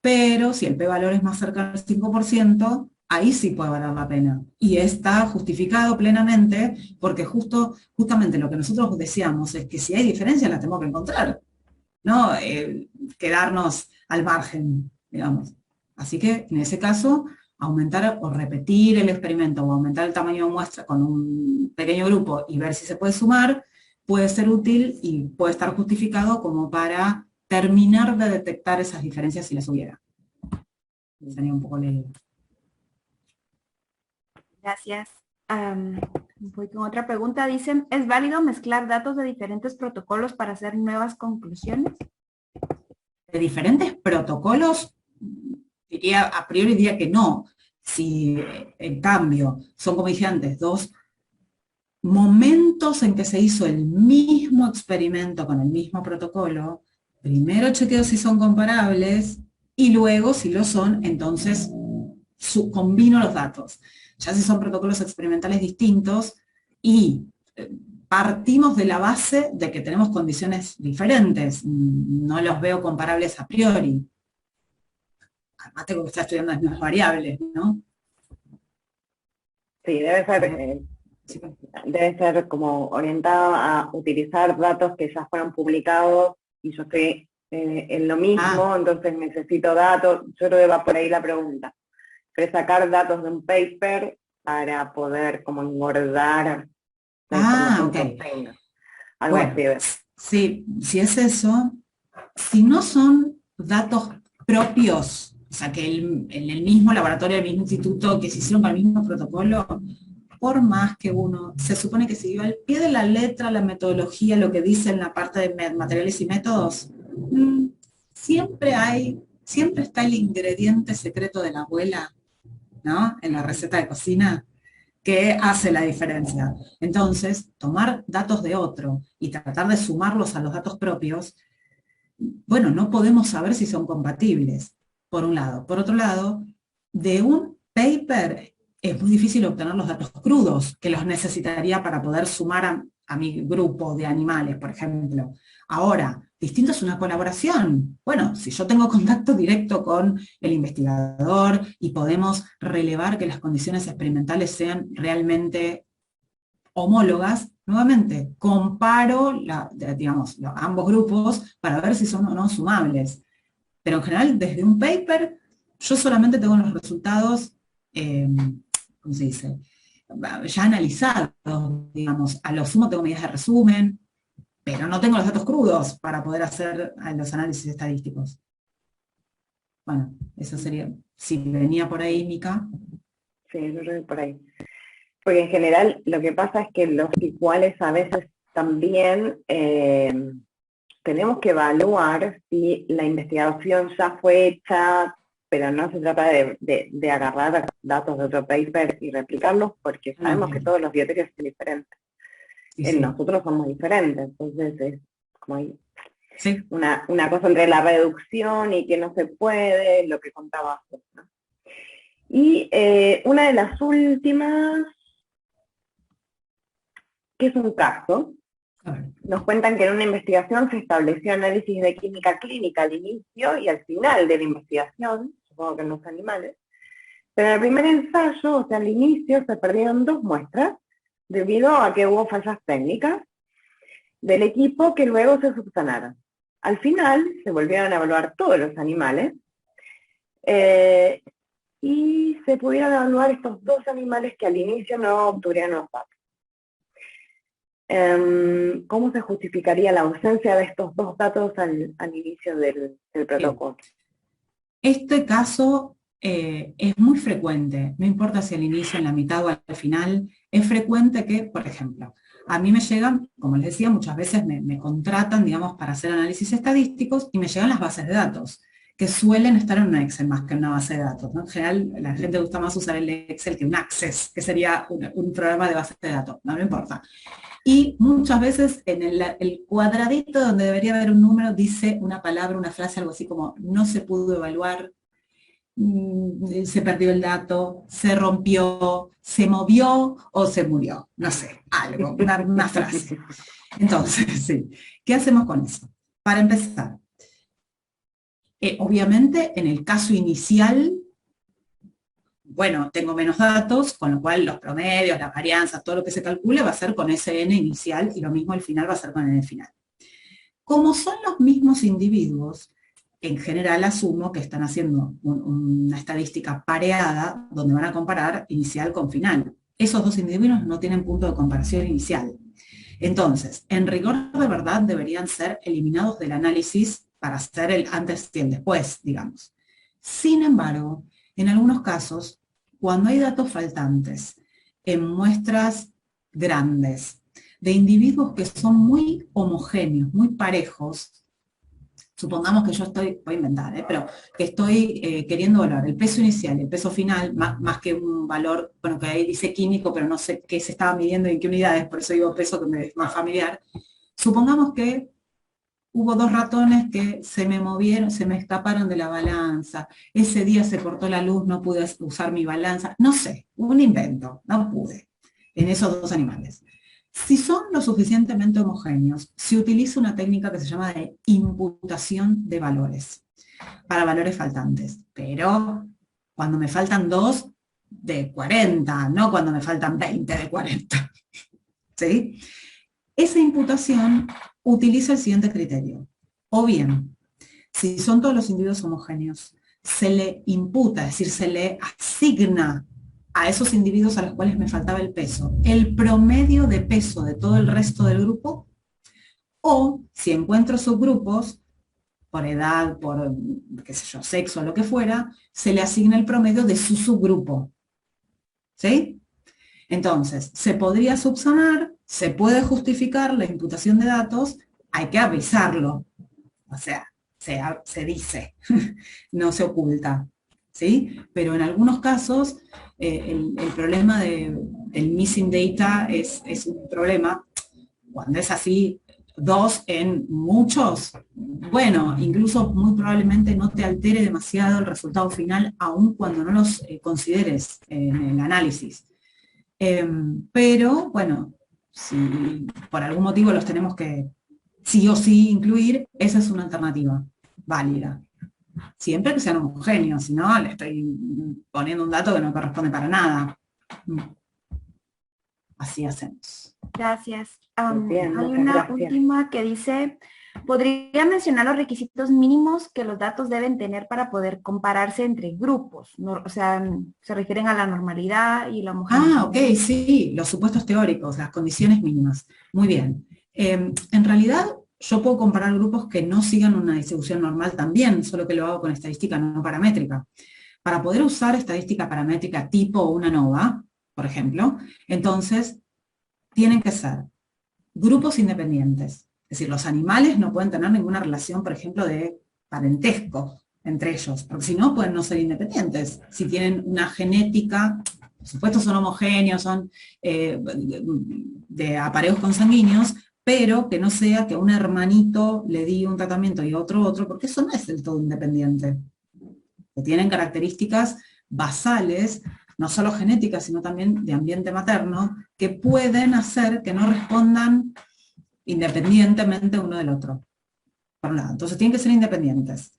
Pero si el p-valor es más cercano al 5%, ahí sí puede valer la pena. Y está justificado plenamente porque justamente lo que nosotros deseamos es que si hay diferencias las tenemos que encontrar, no quedarnos al margen, digamos. Así que en ese caso, aumentar o repetir el experimento o aumentar el tamaño de muestra con un pequeño grupo y ver si se puede sumar, puede ser útil y puede estar justificado como para terminar de detectar esas diferencias si las hubiera. Sería un poco la idea. Gracias. Voy con otra pregunta. Dicen, ¿es válido mezclar datos de diferentes protocolos para hacer nuevas conclusiones? De diferentes protocolos, a priori diría que no. Si en cambio son, como dije antes, dos momentos en que se hizo el mismo experimento con el mismo protocolo, primero chequeo si son comparables y luego, si lo son, entonces combino los datos. Ya si son protocolos experimentales distintos y partimos de la base de que tenemos condiciones diferentes, no los veo comparables a priori. Además tengo que estar estudiando las mismas variables, ¿no? Sí, debe ser como orientado a utilizar datos que ya fueron publicados y yo estoy en lo mismo, entonces necesito datos. Yo creo que va por ahí la pregunta. Pero sacar datos de un paper para poder como engordar la información que obtenga. Algo así. Sí, si es eso, si no son datos propios, o sea, que en el mismo laboratorio, el mismo instituto, que se hicieron para el mismo protocolo, por más que uno se supone que siguió al pie de la letra la metodología, lo que dice en la parte de materiales y métodos, siempre está el ingrediente secreto de la abuela, ¿no? En la receta de cocina, que hace la diferencia. Entonces, tomar datos de otro y tratar de sumarlos a los datos propios, bueno, no podemos saber si son compatibles, por un lado. Por otro lado, de un paper es muy difícil obtener los datos crudos, que los necesitaría para poder sumar a mi grupo de animales, por ejemplo. Ahora, distinto es una colaboración. Bueno, si yo tengo contacto directo con el investigador y podemos relevar que las condiciones experimentales sean realmente homólogas, nuevamente, comparo digamos, ambos grupos para ver si son o no sumables. Pero en general, desde un paper, yo solamente tengo los resultados, ¿cómo se dice? Ya analizados, digamos. A lo sumo tengo medidas de resumen, pero no tengo los datos crudos para poder hacer los análisis estadísticos. Bueno, eso sería, si venía por ahí, Mica. Sí, yo creo que por ahí. Porque en general lo que pasa es que los iguales a veces también tenemos que evaluar si la investigación ya fue hecha, pero no se trata de agarrar datos de otro paper y replicarlos, porque sabemos que todos los bioterios son diferentes. Sí, sí. nosotros somos diferentes, entonces es como hay Sí. una cosa entre la reducción y que no se puede, lo que contabas, ¿no? Y una de las últimas, que es un caso, A ver. nos cuentan que en una investigación se estableció análisis de química clínica al inicio y al final de la investigación, supongo que en los animales, pero en el primer ensayo, o sea, al inicio, se perdieron 2 muestras debido a que hubo fallas técnicas del equipo que luego se subsanaron. Al final se volvieron a evaluar todos los animales y se pudieron evaluar estos 2 animales que al inicio no obtuvieron los datos. ¿Cómo se justificaría la ausencia de estos 2 datos al inicio del protocolo? Este caso es muy frecuente, no importa si al inicio, en la mitad o al final, es frecuente que, por ejemplo, a mí me llegan, como les decía, muchas veces me contratan, digamos, para hacer análisis estadísticos y me llegan las bases de datos, que suelen estar en un Excel más que en una base de datos, ¿no? En general, la gente gusta más usar el Excel que un Access, que sería un programa de base de datos, no importa. Y muchas veces en el cuadradito donde debería haber un número dice una palabra, una frase, algo así como no se pudo evaluar, se perdió el dato, se rompió, se movió o se murió. No sé, algo, una frase. Entonces, sí, ¿qué hacemos con eso? Para empezar, obviamente en el caso inicial, bueno, tengo menos datos, con lo cual los promedios, las varianzas, todo lo que se calcule va a ser con ese n inicial y lo mismo al final va a ser con n final. Como son los mismos individuos, en general asumo que están haciendo una estadística pareada donde van a comparar inicial con final. Esos 2 individuos no tienen punto de comparación inicial. Entonces, en rigor de verdad deberían ser eliminados del análisis para hacer el antes y el después, digamos. Sin embargo, en algunos casos, cuando hay datos faltantes en muestras grandes de individuos que son muy homogéneos, muy parejos, supongamos que yo estoy, voy a inventar, pero que estoy queriendo evaluar el peso inicial y el peso final, más que un valor, bueno, que ahí dice químico, pero no sé qué se estaba midiendo y en qué unidades, por eso digo peso que me es más familiar. Supongamos que hubo 2 ratones que se me movieron, se me escaparon de la balanza, ese día se cortó la luz, no pude usar mi balanza, no sé, un invento, no pude, en esos 2 animales. Si son lo suficientemente homogéneos, se utiliza una técnica que se llama de imputación de valores, para valores faltantes, pero cuando me faltan 2 de 40, no cuando me faltan 20 de 40, ¿sí? Esa imputación utiliza el siguiente criterio. O bien, si son todos los individuos homogéneos, se le imputa, es decir, se le asigna a esos individuos a los cuales me faltaba el peso, el promedio de peso de todo el resto del grupo, o si encuentro subgrupos, por edad, por, qué sé yo, sexo, lo que fuera, se le asigna el promedio de su subgrupo. ¿Sí? Entonces, se podría subsanar, se puede justificar la imputación de datos, hay que avisarlo. O sea, se dice, no se oculta. ¿Sí? Pero en algunos casos, el problema del missing data es un problema. Cuando es así, 2 en muchos, bueno, incluso muy probablemente no te altere demasiado el resultado final, aun cuando no los consideres en el análisis. Pero, bueno, si por algún motivo los tenemos que sí o sí incluir, esa es una alternativa válida. Siempre que sean homogéneos, si no, le estoy poniendo un dato que no corresponde para nada. Así hacemos. Gracias. Bien, hay muchas una gracias. última que dice, ¿podría mencionar los requisitos mínimos que los datos deben tener para poder compararse entre grupos? No, o sea, se refieren a la normalidad y la homogeneidad. Ah, ok, sí, los supuestos teóricos, las condiciones mínimas. Muy bien. En realidad, yo puedo comparar grupos que no sigan una distribución normal también, solo que lo hago con estadística no paramétrica. Para poder usar estadística paramétrica tipo una ANOVA, por ejemplo, entonces tienen que ser grupos independientes. Es decir, los animales no pueden tener ninguna relación, por ejemplo, de parentesco entre ellos, porque si no pueden no ser independientes. Si tienen una genética, por supuesto son homogéneos, son de apareos consanguíneos, pero que no sea que a un hermanito le di un tratamiento y a otro, porque eso no es del todo independiente. Que tienen características basales, no solo genéticas, sino también de ambiente materno, que pueden hacer que no respondan independientemente uno del otro. Por un lado. Entonces tienen que ser independientes.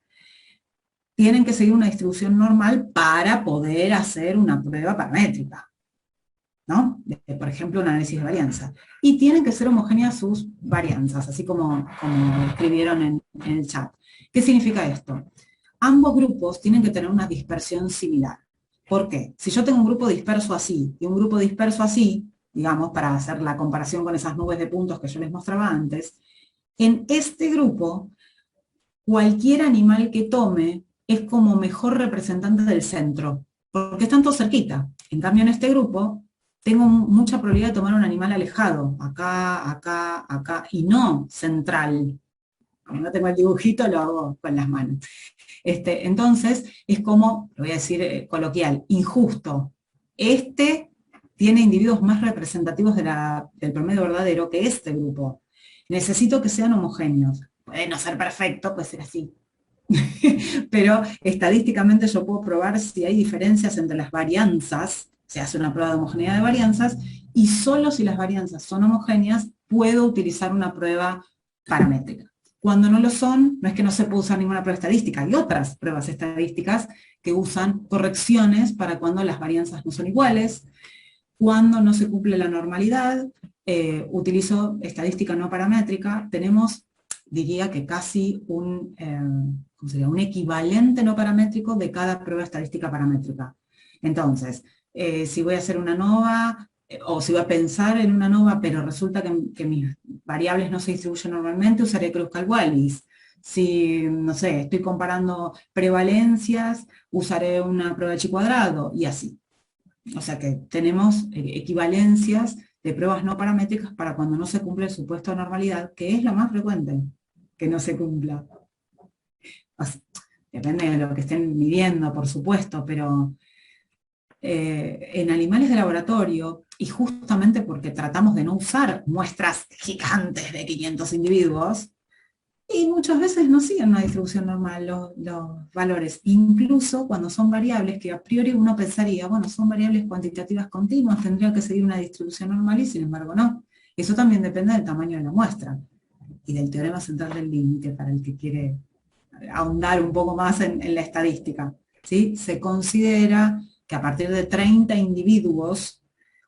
Tienen que seguir una distribución normal para poder hacer una prueba paramétrica, ¿no? Por ejemplo, un análisis de varianza. Y tienen que ser homogéneas sus varianzas, así como escribieron en el chat. ¿Qué significa esto? Ambos grupos tienen que tener una dispersión similar. ¿Por qué? Si yo tengo un grupo disperso así y un grupo disperso así, digamos, para hacer la comparación con esas nubes de puntos que yo les mostraba antes, en este grupo, cualquier animal que tome es como mejor representante del centro, porque están todos cerquita. En cambio, en este grupo, tengo mucha probabilidad de tomar un animal alejado, acá, acá, acá, y no central. Como no tengo el dibujito, lo hago con las manos. Entonces, es como, lo voy a decir coloquial, injusto. Este tiene individuos más representativos del promedio verdadero que este grupo. Necesito que sean homogéneos. Puede no ser perfecto, puede ser así. Pero estadísticamente yo puedo probar si hay diferencias entre las varianzas, se hace una prueba de homogeneidad de varianzas, y solo si las varianzas son homogéneas, puedo utilizar una prueba paramétrica. Cuando no lo son, no es que no se puede usar ninguna prueba estadística, hay otras pruebas estadísticas que usan correcciones para cuando las varianzas no son iguales, cuando no se cumple la normalidad, utilizo estadística no paramétrica, tenemos, diría que casi un equivalente no paramétrico de cada prueba estadística paramétrica. Entonces, si voy a hacer una ANOVA, o si voy a pensar en una ANOVA, pero resulta que mis variables no se distribuyen normalmente, usaré Kruskal-Wallis. Si, no sé, estoy comparando prevalencias, usaré una prueba de chi cuadrado, y así. O sea que tenemos equivalencias de pruebas no paramétricas para cuando no se cumple el supuesto de normalidad, que es lo más frecuente, que no se cumpla. O sea, depende de lo que estén midiendo, por supuesto, pero en animales de laboratorio, y justamente porque tratamos de no usar muestras gigantes de 500 individuos, y muchas veces no siguen una distribución normal los valores, incluso cuando son variables que a priori uno pensaría, bueno, son variables cuantitativas continuas, tendría que seguir una distribución normal y sin embargo no. Eso también depende del tamaño de la muestra y del teorema central del límite para el que quiere ahondar un poco más en la estadística. ¿Sí? Se considera que a partir de 30 individuos,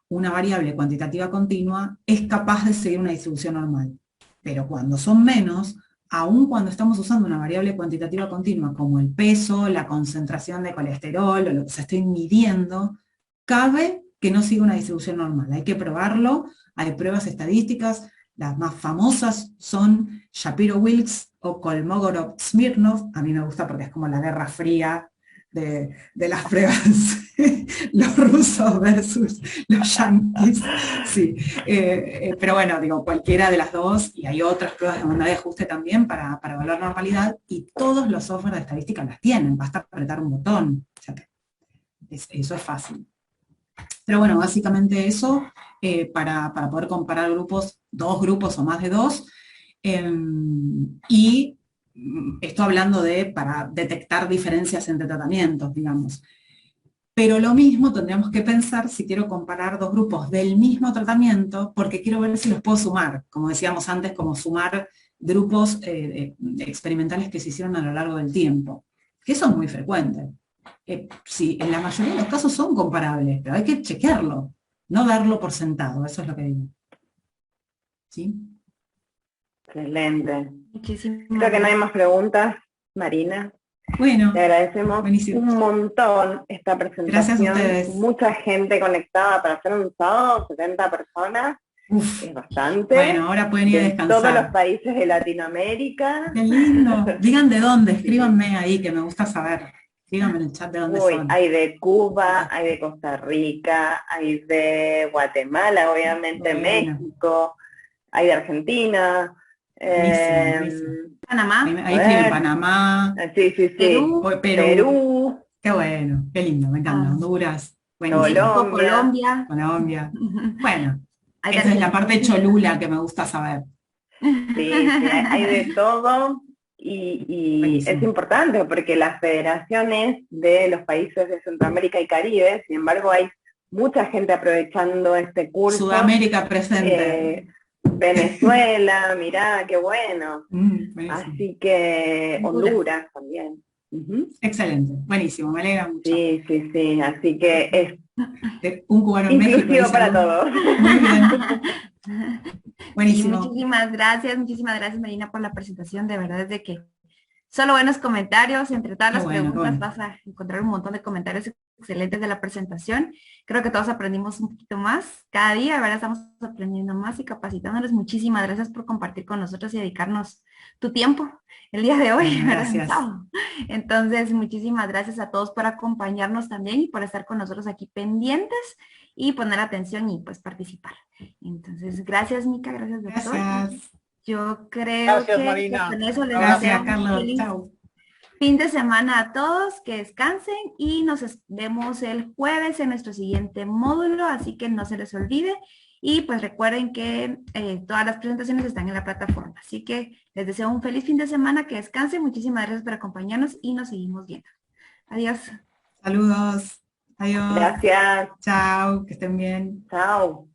una variable cuantitativa continua es capaz de seguir una distribución normal. Pero cuando son menos, aun cuando estamos usando una variable cuantitativa continua como el peso, la concentración de colesterol o lo que se esté midiendo, cabe que no siga una distribución normal. Hay que probarlo, hay pruebas estadísticas, las más famosas son Shapiro-Wilks o Kolmogorov-Smirnov. A mí me gusta porque es como la Guerra Fría de las pruebas, los rusos versus los yanquis, sí. Pero bueno, digo, cualquiera de las dos, y hay otras pruebas de bondad de ajuste también para evaluar normalidad, y todos los software de estadística las tienen, basta apretar un botón, o sea, eso es fácil. Pero bueno, básicamente eso, para poder comparar grupos, dos grupos o más de dos, y esto hablando para detectar diferencias entre tratamientos, digamos. Pero lo mismo tendríamos que pensar si quiero comparar dos grupos del mismo tratamiento, porque quiero ver si los puedo sumar, como decíamos antes, como sumar grupos experimentales que se hicieron a lo largo del tiempo, que eso es muy frecuente. Sí, en la mayoría de los casos son comparables, pero hay que chequearlo, no darlo por sentado, eso es lo que digo. ¿Sí? Excelente. Muchísimas Creo que no hay más preguntas, Marina. Bueno, te agradecemos buenísimo. Un montón esta presentación. Gracias a ustedes. Mucha gente conectada para hacer un sábado, 70 personas. Uf. Es bastante. Bueno, ahora pueden ir a descansar. Todos los países de Latinoamérica. Qué lindo. Digan de dónde, escríbanme ahí, que me gusta saber. Escríbanme en el chat de dónde son. Hay de Cuba, hay de Costa Rica, hay de Guatemala, obviamente, Bueno. México, hay de Argentina. Buenísimo. Panamá. Ahí escriben Panamá. Sí. Perú. Perú. Qué bueno, qué lindo, me encanta. Ah. Honduras. Buenísimo. Colombia. Colombia. Bueno, Ahí esa es la parte cholula que me gusta saber. Sí, hay de todo y es importante porque las federaciones de los países de Centroamérica y Caribe, sin embargo, hay mucha gente aprovechando este curso. Sudamérica presente. Venezuela, mirá, qué bueno. Buenísimo. Así que Honduras también. Excelente, buenísimo, me alegra mucho. Sí, sí, sí, así que es un cubano en México. inclusivo para todos. Muy bien. Buenísimo. Muchísimas gracias Marina por la presentación, de verdad es de que solo buenos comentarios, entre todas las preguntas vas a encontrar un montón de comentarios excelentes de la presentación. Creo que todos aprendimos un poquito más cada día, ahora estamos aprendiendo más y capacitándonos. Muchísimas gracias por compartir con nosotros y dedicarnos tu tiempo el día de hoy. Gracias. Entonces, muchísimas gracias a todos por acompañarnos también y por estar con nosotros aquí pendientes y poner atención y pues participar. Entonces, gracias Mica, gracias doctor. Gracias. Yo creo que Marina. con eso les Gracias, deseo Carlos. feliz Chao. fin de semana a todos, que descansen y nos vemos el jueves en nuestro siguiente módulo, así que no se les olvide. Y pues recuerden que todas las presentaciones están en la plataforma. Así que les deseo un feliz fin de semana, que descansen. Muchísimas gracias por acompañarnos y nos seguimos viendo. Adiós. Saludos. Adiós. Gracias. Chao, que estén bien. Chao.